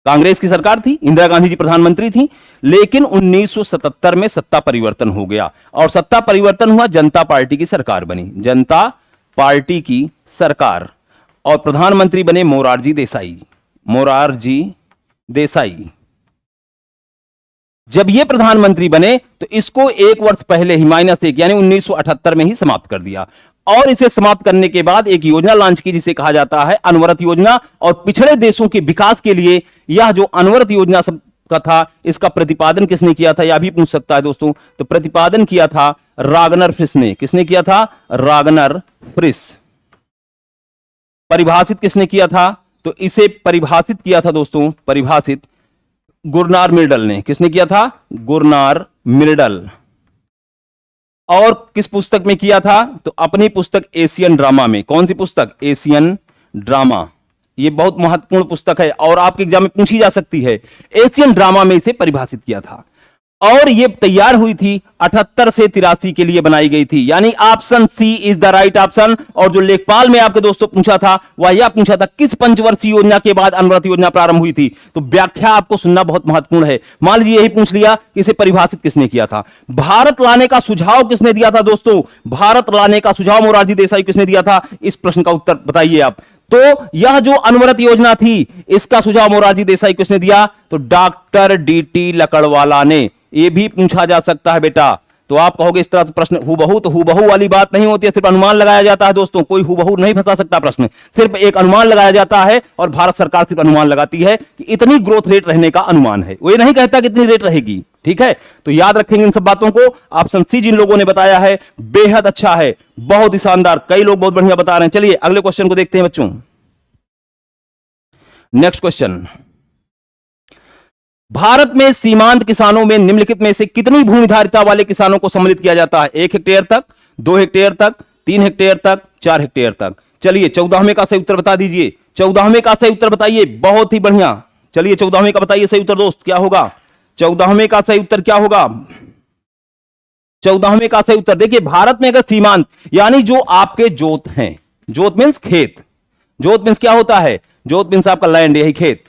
कांग्रेस की सरकार थी, इंदिरा गांधी जी प्रधानमंत्री थी, लेकिन 1977 में सत्ता परिवर्तन हो गया, और सत्ता परिवर्तन हुआ, जनता पार्टी की सरकार बनी, जनता पार्टी की सरकार, और प्रधानमंत्री बने मोरारजी देसाई। मोरारजी देसाई जब ये प्रधानमंत्री बने तो इसको एक वर्ष पहले ही -1 यानी 1978 में ही समाप्त कर दिया, और इसे समाप्त करने के बाद एक योजना लॉन्च की जिसे कहा जाता है अनवरत योजना। और पिछड़े देशों के विकास के लिए यह जो अनवरत योजना का था, इसका प्रतिपादन किसने किया था? यह भी पूछ सकता है दोस्तों। तो प्रतिपादन किया था रागनर फ्रिस ने। किसने किया था? Ragnar Friis. परिभाषित किसने किया था? तो इसे परिभाषित किया था दोस्तों, परिभाषित गुरनार मिर्डल ने। किसने किया था? गुरनार मिर्डल। और किस पुस्तक में किया था? तो अपनी पुस्तक एशियन ड्रामा में। कौन सी पुस्तक? Asian drama. यह बहुत महत्वपूर्ण पुस्तक है और आपके एग्जाम में पूछी जा सकती है। एशियन ड्रामा में इसे परिभाषित किया था, और यह तैयार हुई थी 78 से 83 के लिए बनाई गई थी, यानी option C is the right option. और जो लेखपाल में आपके दोस्तों पूछा था वह यह पूछा था किस पंचवर्षीय योजना के बाद अनवरत योजना प्रारंभ हुई थी? तो व्याख्या आपको सुनना बहुत महत्वपूर्ण है। मान लीजिए यही पूछ लिया कि इसे परिभाषित किसने किया था? भारत लाने का सुझाव किसने दिया था दोस्तों? भारत लाने का सुझाव मोरारजी देसाई किसने दिया था? इस प्रश्न का उत्तर बताइए आप। तो यह जो अनवरत योजना थी इसका सुझाव मोरारजी देसाई किसने दिया? तो डॉक्टर डीटी लकड़वाला ने। यह भी पूछा जा सकता है बेटा। तो आप कहोगे इस तरह तो प्रश्न हुबहू, तो हुबहू वाली बात नहीं होती है, सिर्फ अनुमान लगाया जाता है दोस्तों। कोई हुबहू नहीं फंसा सकता प्रश्न, सिर्फ एक अनुमान लगाया जाता है, और भारत सरकार सिर्फ अनुमान लगाती है कि इतनी ग्रोथ रेट रहने का अनुमान है, वो ये नहीं कहता कितनी रेट रहेगी। ठीक है, तो याद रखेंगे इन सब बातों को। ऑप्शन सी जिन लोगों ने बताया है बेहद अच्छा है, बहुत ही शानदार, कई लोग बहुत बढ़िया बता रहे हैं। चलिए अगले क्वेश्चन को देखते हैं बच्चों। नेक्स्ट क्वेश्चन, भारत में सीमांत किसानों में निम्नलिखित में से कितनी भूमि धारिता वाले किसानों को सम्मिलित किया जाता है? 1 हेक्टेयर तक, 2 हेक्टेयर तक, 3 हेक्टेयर तक, 4 हेक्टेयर तक। चलिए 14वें का सही उत्तर बता दीजिए। 14वें का सही उत्तर बताइए, बहुत ही बढ़िया। चलिए 14वें का बताइए सही उत्तर दोस्त, क्या होगा? 14वें का सही उत्तर क्या होगा? 14वें का सही उत्तर देखिए, भारत में अगर सीमांत यानी जो आपके जोत हैं, जोत मींस खेत, जोत मीन्स क्या होता है? जोत मीन्स आपका लैंड, यही खेत।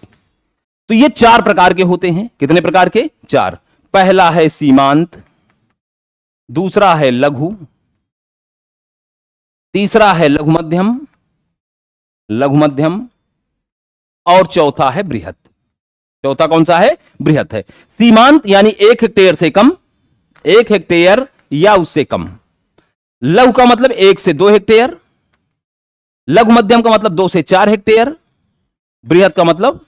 तो ये 4 प्रकार के होते हैं। कितने प्रकार के? 4। पहला है सीमांत, दूसरा है लघु, तीसरा है लघु मध्यम, और चौथा है बृहत। चौथा कौन सा है? बृहत है। सीमांत यानी 1 हेक्टेयर से कम, 1 हेक्टेयर या उससे कम। लघु का मतलब 1 से 2 हेक्टेयर, लघु मध्यम का मतलब 2 से 4 हेक्टेयर, बृहत का मतलब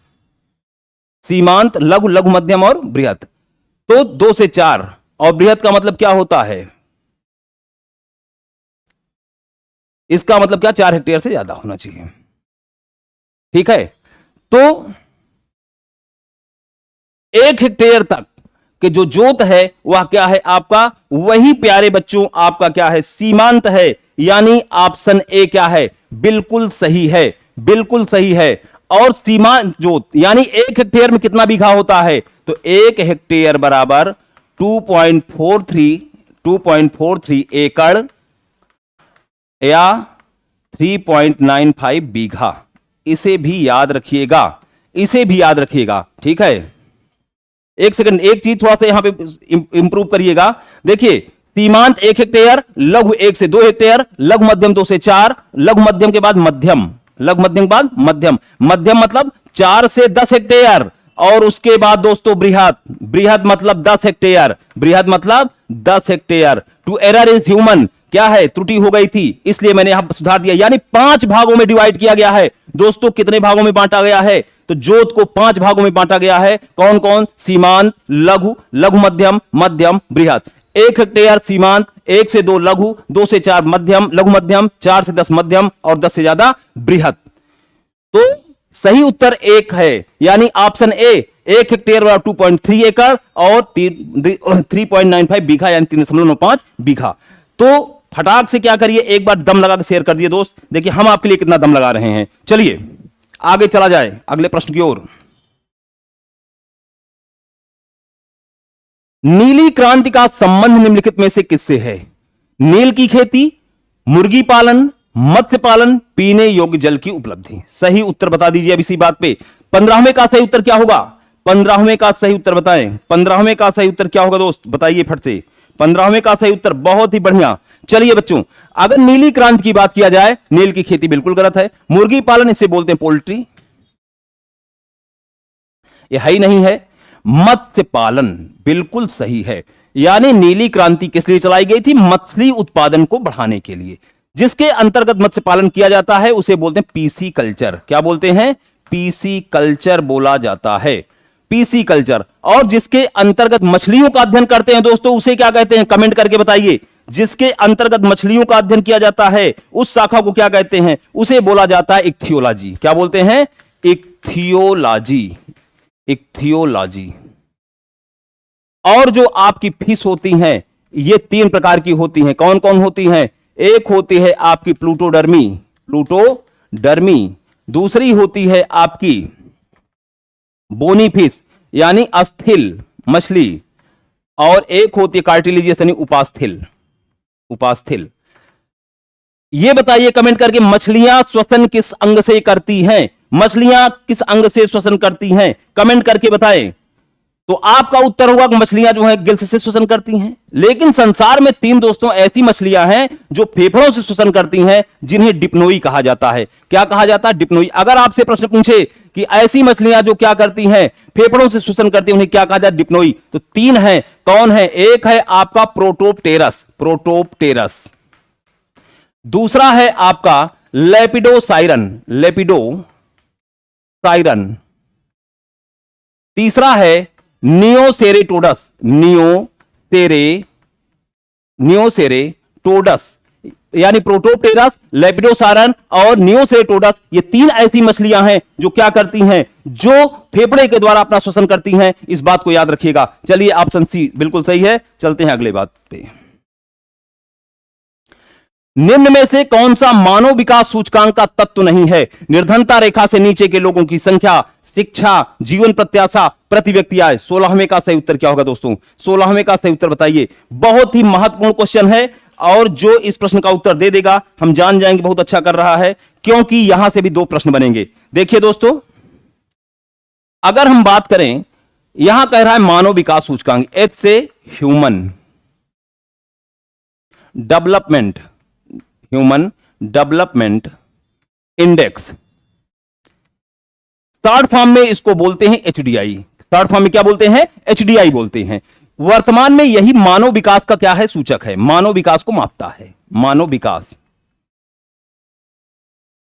सीमांत, लघु, लघु मध्यम और बृहत। तो 2 से 4 और बृहत का मतलब क्या होता है? इसका मतलब क्या? 4 हेक्टेयर से ज्यादा होना चाहिए। ठीक है, तो 1 हेक्टेयर तक के जो जोत है वह क्या है आपका? वही प्यारे बच्चों आपका क्या है? सीमांत है। यानी ऑप्शन ए क्या है? बिल्कुल सही है, बिल्कुल सही है। और सीमांत जोत यानी 1 हेक्टेयर में कितना बीघा होता है? तो 1 हेक्टेयर बराबर 2.43 एकड़ या 3.95 बीघा। इसे भी याद रखिएगा, इसे भी याद रखिएगा। ठीक है, एक सेकंड, एक चीज थोड़ा सा यहां पे इंप्रूव करिएगा। देखिए, सीमांत 1 हेक्टेयर, लघु 1 से 2 हेक्टेयर, लघु मध्यम 2 से 4, लघु मध्यम के बाद मध्यम, लघु मध्यम के बाद मध्यम, मध्यम मतलब 4 से 10 हेक्टेयर, और उसके बाद दोस्तों बृहत, बृहत मतलब 10 हेक्टेयर, बृहत मतलब 10 hectare. To err is human, क्या है? त्रुटि हो गई थी, इसलिए मैंने यहां पर सुधार दिया। यानी 5 भागों में डिवाइड किया गया है दोस्तों। कितने भागों में बांटा गया है? तो जोत को 5 भागों में बांटा गया है। कौन कौन? सीमांत, लघु, लघु मध्यम, मध्यम, बृहत। 1 हेक्टेयर सीमांत, 1 से 2 लघु, 2 से 4 मध्यम, लघु मध्यम, 4 से 10 मध्यम और 10 से ज्यादा बृहत। तो सही उत्तर 1 है, यानी ऑप्शन ए 1 हेक्टेयर 2.3 एकड़ और 3.95 बीघा यानी 3.95 बीघा। तो फटाक से क्या करिए, एक बार दम लगा के शेयर कर दिए दोस्त। देखिए हम आपके लिए कितना दम लगा रहे हैं। चलिए आगे चला जाए अगले प्रश्न की ओर। नीली क्रांति का संबंध निम्नलिखित में से किससे है? नील की खेती, मुर्गी पालन, मत्स्य पालन, पीने योग्य जल की उपलब्धि। सही उत्तर बता दीजिए अब इसी बात पे। 15वें का सही उत्तर क्या होगा? 15वें का सही उत्तर बताएं। 15वें का सही उत्तर क्या होगा दोस्त? बताइए फट से। 15वें का सही उत्तर, बहुत ही बढ़िया। चलिए बच्चों, अगर नीली क्रांति की बात किया जाए, नील की खेती बिल्कुल गलत है। मुर्गी पालन, इसे बोलते हैं पोल्ट्री, यह है ही नहीं है। मत्स्य पालन बिल्कुल सही है। यानी नीली क्रांति किस लिए चलाई गई थी? मछली उत्पादन को बढ़ाने के लिए। जिसके अंतर्गत मत्स्य पालन किया जाता है उसे बोलते हैं पीसी कल्चर। क्या बोलते हैं? पीसी कल्चर बोला जाता है, पीसी कल्चर। और जिसके अंतर्गत मछलियों का अध्ययन करते हैं दोस्तों, उसे क्या कहते हैं? कमेंट करके बताइए। जिसके अंतर्गत मछलियों का अध्ययन किया जाता है उस शाखा को क्या कहते हैं? उसे बोला जाता है इक्थियोलॉजी। क्या बोलते हैं? Ichthyology, ichthyology. और जो आपकी फिश होती हैं, ये 3 प्रकार की होती हैं। कौन कौन होती हैं? एक होती है आपकी प्लूटोडर्मी, प्लूटोडर्मी। दूसरी होती है आपकी बोनी फिश यानी अस्थिल मछली, और एक होती है कार्टिलेजियस यानी उपास्थल, उपास्थल। ये बताइए कमेंट करके, मछलियां श्वसन किस अंग से करती हैं? मछलियां किस अंग से श्वसन करती हैं? कमेंट करके बताएं। तो आपका उत्तर होगा कि मछलियां जो है गिल्स से श्वसन करती हैं। लेकिन संसार में 3 दोस्तों ऐसी मछलियां हैं जो फेफड़ों से श्वसन करती हैं, जिन्हें डिप्नोई कहा जाता है। क्या कहा जाता है? डिप्नोई। अगर आपसे प्रश्न पूछे कि ऐसी मछलियां जो क्या करती हैं, फेफड़ों से श्वसन करती हैं, उन्हें क्या कहा जाता है? डिप्नोई। तो 3 है। कौन है? एक है आपका प्रोटोप्टेरस, प्रोटोप्टेरस। दूसरा है आपका लेपिडोसाइरन, लेपिडोसाइरन। तीसरा है नियोसेरेटोडस, नियोसेरेटोडस। यानी प्रोटोप्टेरस, लेपिडोसाइरन और नियोसेरेटोडस, ये 3 ऐसी मछलियां हैं जो क्या करती हैं? जो फेफड़े के द्वारा अपना श्वसन करती हैं। इस बात को याद रखिएगा। चलिए ऑप्शन सी बिल्कुल सही है। चलते हैं अगले बात पे। निम्न में से कौन सा मानव विकास सूचकांक का तत्व नहीं है? निर्धनता रेखा से नीचे के लोगों की संख्या, शिक्षा, जीवन प्रत्याशा, प्रति व्यक्ति आय। 16वें का सही उत्तर क्या होगा दोस्तों? 16वें का सही उत्तर बताइए। बहुत ही महत्वपूर्ण क्वेश्चन है, और जो इस प्रश्न का उत्तर दे देगा हम जान जाएंगे बहुत अच्छा कर रहा है। क्योंकि यहां से भी दो प्रश्न बनेंगे। देखिए दोस्तों, अगर हम बात करें, यहां कह रहा है मानव विकास सूचकांक, एच से human development index, short form में इसको बोलते हैं एचडीआई। शॉर्ट फॉर्म में क्या बोलते हैं? एचडीआई बोलते हैं। वर्तमान में यही मानव विकास का क्या है? सूचक है, मानव विकास को मापता है, मानव विकास।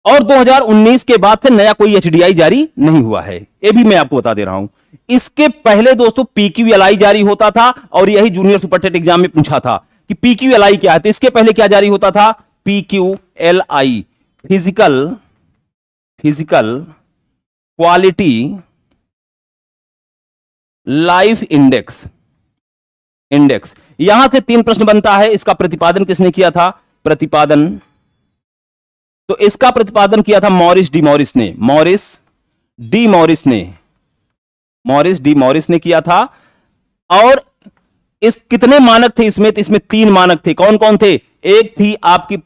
और 2019 के बाद से नया कोई एचडीआई जारी नहीं हुआ है, ये भी मैं आपको बता दे रहा हूं। इसके पहले दोस्तों पीक्यूएलआई जारी होता था, और यही जूनियर सुपरटेट एग्जाम में पूछा था कि पीक्यूएलआई क्या है। तो इसके पहले क्या जारी होता था? PQLI, physical quality life index. यहां से 3 प्रश्न बनता है। इसका प्रतिपादन किसने किया था? तो इसका प्रतिपादन किया था मॉरिस डी मॉरिस ने किया था। और इस कितने मानक थे इसमें? तो इसमें 3 मानक थे। कौन कौन थे? एक थी आपकी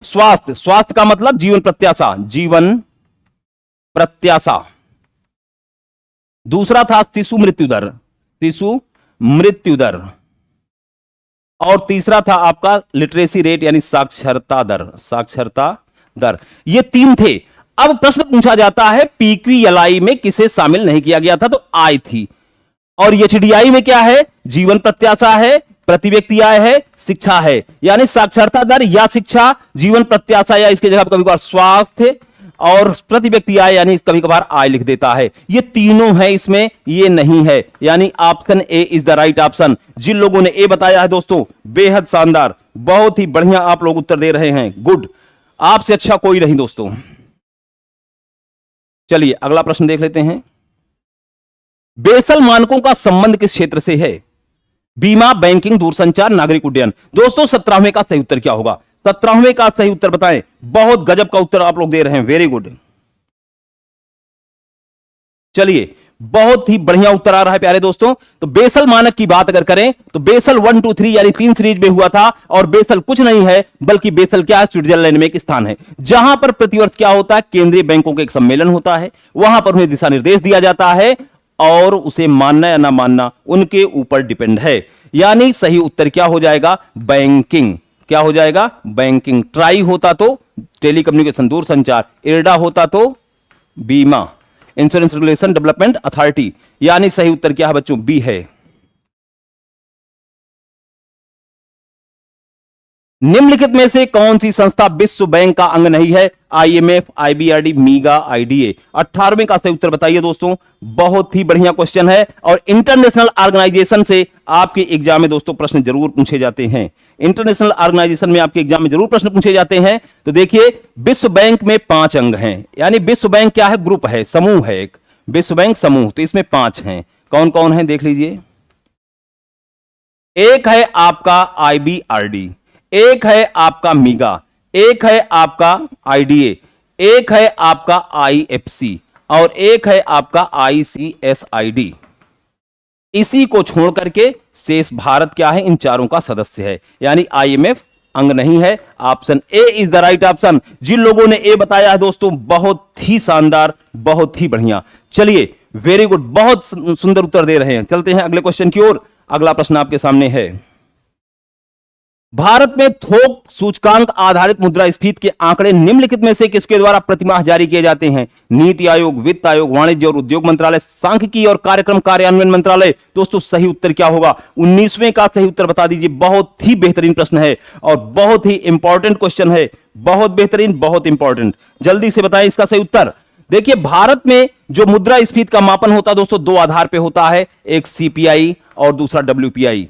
स्वास्थ्य का मतलब जीवन प्रत्याशा। दूसरा था शिशु मृत्यु दर, और तीसरा था आपका लिटरेसी रेट यानी साक्षरता दर। ये 3 थे। अब प्रश्न पूछा जाता है पीक्यूएलआई में किसे शामिल नहीं किया गया था? तो आय थी। और एचडीआई में क्या है? जीवन प्रत्याशा है, प्रति व्यक्ति आय है, शिक्षा है। यानी साक्षरता दर या शिक्षा, जीवन प्रत्याशा, या इसके जगह कभी कभार स्वास्थ्य और प्रति व्यक्ति आय, यानी कभी कभार आय लिख देता है। ये तीनों है इसमें, ये नहीं है। यानी option A is the right option. जिन लोगों ने ए बताया है दोस्तों, बेहद शानदार, बहुत ही बढ़िया आप लोग उत्तर दे रहे हैं, गुड। आपसे अच्छा कोई नहीं दोस्तों। चलिए अगला प्रश्न देख लेते हैं। बेसल मानकों का संबंध किस क्षेत्र से है? बीमा, बैंकिंग, दूरसंचार, नागरिक उड्डयन। दोस्तों 17वें का सही उत्तर क्या होगा? 17वें का सही उत्तर बताएं। बहुत गजब का उत्तर आप लोग दे रहे हैं, वेरी गुड। चलिए, बहुत ही बढ़िया उत्तर आ रहा है प्यारे दोस्तों। तो बेसल मानक की बात अगर करें तो बेसल 1, 2, 3 यानी 3 सीरीज में हुआ था। और बेसल कुछ नहीं है बल्कि बेसल क्या है? स्विट्जरलैंड में एक स्थान है जहां पर प्रतिवर्ष क्या होता है? केंद्रीय बैंकों का एक सम्मेलन होता है। वहां पर उन्हें दिशा निर्देश दिया जाता है, और उसे मानना या ना मानना उनके ऊपर डिपेंड है। यानी सही उत्तर क्या हो जाएगा? बैंकिंग। क्या हो जाएगा? बैंकिंग। ट्राई होता तो टेलीकम्युनिकेशन दूरसंचार, इरडा होता तो बीमा, इंश्योरेंस रेगुलेशन डेवलपमेंट अथॉरिटी। यानी सही उत्तर क्या है बच्चों? बी है। निम्नलिखित में से कौन सी संस्था विश्व बैंक का अंग नहीं है? IMF, IBRD, मीगा, IDA. 18वें का सही उत्तर बताइए दोस्तों। बहुत ही बढ़िया क्वेश्चन है, और इंटरनेशनल ऑर्गेनाइजेशन से आपके एग्जाम में दोस्तों प्रश्न जरूर पूछे जाते हैं। इंटरनेशनल ऑर्गेनाइजेशन में आपके एग्जाम में जरूर प्रश्न पूछे जाते हैं। तो देखिए, विश्व बैंक में 5 अंग हैं। यानी विश्व बैंक क्या है? ग्रुप है, समूह है एक, विश्व बैंक समूह। तो इसमें 5 हैं। कौन कौन है देख लीजिए। एक है आपका आईबीआरडी, एक है आपका मीगा, एक है आपका आईडीए, एक है आपका आईएफसी, और एक है आपका आईसीएसआईडी। इसी को छोड़ करके शेष भारत क्या है? इन चारों का सदस्य है। यानी आईएमएफ अंग नहीं है। Option A is the right option. जिन लोगों ने ए बताया है दोस्तों, बहुत ही शानदार, बहुत ही बढ़िया। चलिए, वेरी गुड, बहुत सुंदर उत्तर दे रहे हैं। चलते हैं अगले क्वेश्चन की ओर। अगला प्रश्न आपके सामने है। भारत में थोक सूचकांक आधारित मुद्रास्फीति के आंकड़े निम्नलिखित में से किसके द्वारा प्रतिमाह जारी किए जाते हैं? नीति आयोग, वित्त आयोग, वाणिज्य और उद्योग मंत्रालय, सांख्यिकी और कार्यक्रम कार्यान्वयन मंत्रालय। दोस्तों सही उत्तर क्या होगा? 19वें का सही उत्तर बता दीजिए। बहुत ही बेहतरीन प्रश्न है और बहुत ही इंपॉर्टेंट क्वेश्चन है, बहुत बेहतरीन, बहुत इंपॉर्टेंट। जल्दी से बताएं इसका सही उत्तर। देखिए, भारत में जो मुद्रास्फीति का मापन होता है दोस्तों, 2 आधार पे होता है, एक सीपीआई और दूसरा WPI.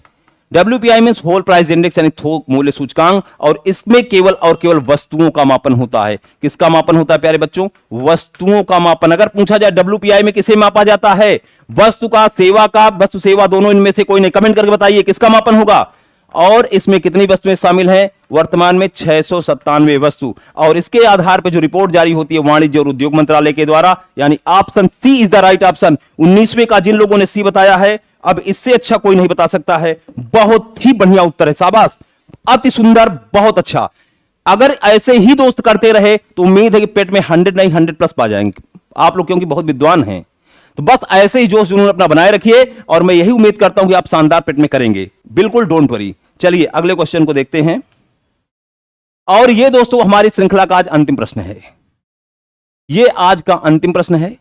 WPI means whole price index यानी थोक मूल्य सूचकांक, और इसमें केवल और केवल वस्तुओं का मापन होता है। किसका मापन होता है प्यारे बच्चों? वस्तुओं का मापन। अगर पूछा जाए डब्ल्यूपीआई में किसे मापा जाता है? वस्तु का, सेवा का, वस्तु सेवा दोनों, इनमें से कोई नहीं। कमेंट करके बताइए किसका मापन होगा। और इसमें कितनी वस्तुएं शामिल हैं? वर्तमान में 697 वस्तु। और इसके आधार पर जो रिपोर्ट जारी होती है वाणिज्य और उद्योग मंत्रालय के द्वारा, यानी option C is the right option. 19वें का जिन लोगों ने सी बताया है, अब इससे अच्छा कोई नहीं बता सकता है। बहुत ही बढ़िया उत्तर है, शाबाश, अति सुंदर, बहुत अच्छा। अगर ऐसे ही दोस्त करते रहे तो उम्मीद है कि पेट में 100 नहीं 100+ पा जाएंगे आप लोग, क्योंकि बहुत विद्वान हैं। तो बस ऐसे ही जोश जुनून अपना बनाए रखिए और मैं यही उम्मीद करता हूं कि आप शानदार पेट में करेंगे, बिल्कुल डोंट वरी। चलिए अगले क्वेश्चन को देखते हैं। और ये दोस्तों हमारी श्रृंखला का आज अंतिम प्रश्न है। ये आज का अंतिम प्रश्न है।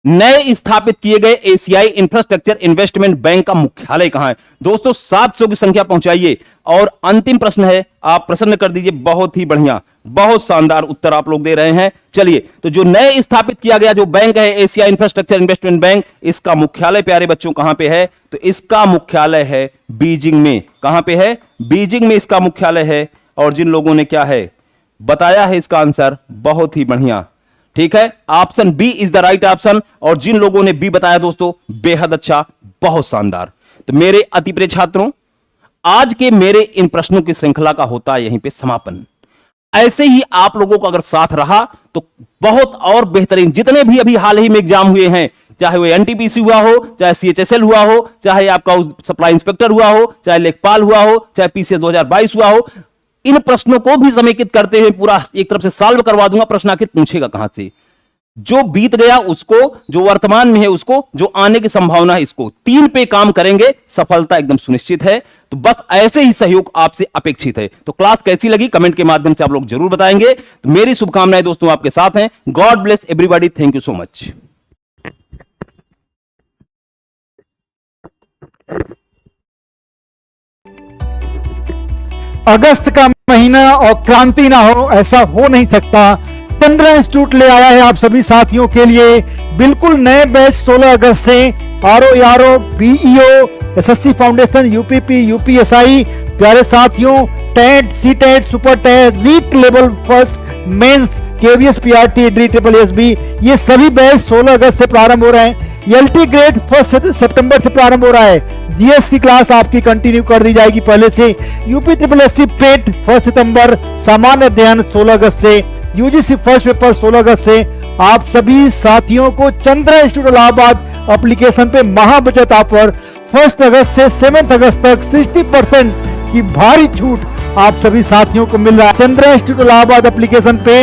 नए स्थापित किए गए एशियाई इंफ्रास्ट्रक्चर इन्वेस्टमेंट बैंक का मुख्यालय कहां है? दोस्तों 700 की संख्या पहुंचाइए। और अंतिम प्रश्न है, आप प्रसन्न कर दीजिए। बहुत ही बढ़िया, बहुत शानदार उत्तर आप लोग दे रहे हैं। चलिए, तो जो नए स्थापित किया गया जो बैंक है एशिया इंफ्रास्ट्रक्चर इन्वेस्टमेंट बैंक, इसका मुख्यालय प्यारे बच्चों कहां पे है? तो इसका मुख्यालय है बीजिंग में। कहां पे है? बीजिंग में इसका मुख्यालय है। और जिन लोगों ने क्या है बताया है इसका आंसर, बहुत ही बढ़िया, ठीक है, option B is the right option. और जिन लोगों ने बी बताया दोस्तों, बेहद अच्छा, बहुत शानदार। तो मेरे अति प्रिय छात्रों, आज के मेरे इन प्रश्नों की श्रृंखला का होता है यहीं पे समापन। ऐसे ही आप लोगों का अगर साथ रहा तो बहुत और बेहतरीन, जितने भी अभी हाल ही में एग्जाम हुए हैं, चाहे वो एनटीपीसी हुआ हो, चाहे सीएचएसएल हुआ हो, चाहे आपका सप्लाई इंस्पेक्टर हुआ हो, चाहे लेखपाल हुआ हो, चाहे पीसीएस 2022 हुआ हो, इन प्रश्नों को भी समेकित करते हुए पूरा एक तरफ से सॉल्व करवा दूंगा। प्रश्न आखिर पूछेगा कहां से? जो बीत गया उसको, जो वर्तमान में है उसको, जो आने की संभावना है इसको, 3 पे काम करेंगे, सफलता एकदम सुनिश्चित है। तो बस ऐसे ही सहयोग आपसे अपेक्षित है। तो क्लास कैसी लगी कमेंट के माध्यम से आप लोग जरूर बताएंगे। तो मेरी शुभकामनाएं दोस्तों आपके साथ हैं। God bless everybody, thank you so much. अगस्त का महीना और क्रांति ना हो, ऐसा हो नहीं सकता। चंद्रा इंस्टीट्यूट ले आया है आप सभी साथियों के लिए बिल्कुल नए बैच 16 अगस्त से। RO, BEO, SSC foundation, UPP, UPSI, प्यारे साथियों, TET, CTET, super TET, REET level first, mains, KVS, PRT, ड्रीएसबी, ये सभी बैच 16 अगस्त से प्रारंभ हो रहे हैं। एलटी ग्रेड 1 सितंबर से प्रारंभ हो रहा है। जीएस की क्लास आपकी कंटिन्यू कर दी जाएगी पहले से। यूपी ट्रिपल पेट 1 सितंबर, सामान्य अध्ययन 16 अगस्त से, यूजीसी फर्स्ट पेपर 16 अगस्त से। आप सभी साथियों को चंद्रा इंस्टीट्यूट इलाहाबाद एप्लीकेशन पे महा बचत ऑफर 1 अगस्त से 7 अगस्त तक 60% की भारी छूट आप सभी साथियों को मिल रहा है। चंद्रा इंस्टीट्यूट इलाहाबाद एप्लीकेशन पे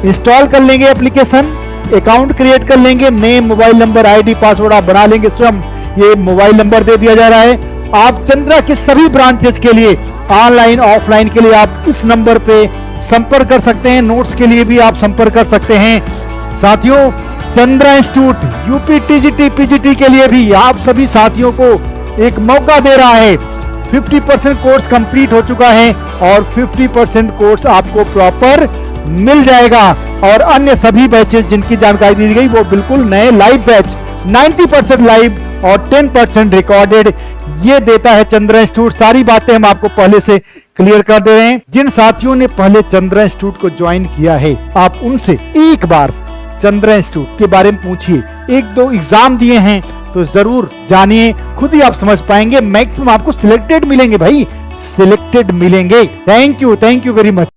इंस्टॉल कर लेंगे एप्लीकेशन, अकाउंट क्रिएट कर लेंगे, name, mobile number, ID, password आप बना लेंगे स्वयं। ये मोबाइल नंबर दे दिया जा रहा है। आप चंद्रा के सभी ब्रांचेस के लिए ऑनलाइन ऑफलाइन के लिए आप इस नंबर पे संपर्क कर सकते हैं। नोट्स के लिए भी आप संपर्क कर सकते हैं। साथियों, Chandra institute UP TGT PGT के लिए भी आप सभी साथियों को एक मौका दे रहा है। 50% कोर्स कंप्लीट हो चुका है और 50% कोर्स आपको प्रॉपर मिल जाएगा। और अन्य सभी बैचेस जिनकी जानकारी दी गई वो बिल्कुल नए लाइव बैच, 90% लाइव और 10% रिकॉर्डेड, ये देता है चंद्रा इंस्टीट्यूट। सारी बातें हम आपको पहले से क्लियर कर दे रहे हैं। जिन साथियों ने पहले चंद्रा इंस्टीट्यूट को ज्वाइन किया है, आप उनसे एक बार चंद्रा इंस्टीट्यूट के बारे में पूछिए। 1-2 एग्जाम दिए हैं तो जरूर जानिए, खुद ही आप समझ पाएंगे। मैक्सिमम आपको सिलेक्टेड मिलेंगे भाई, सिलेक्टेड मिलेंगे। Thank you very much.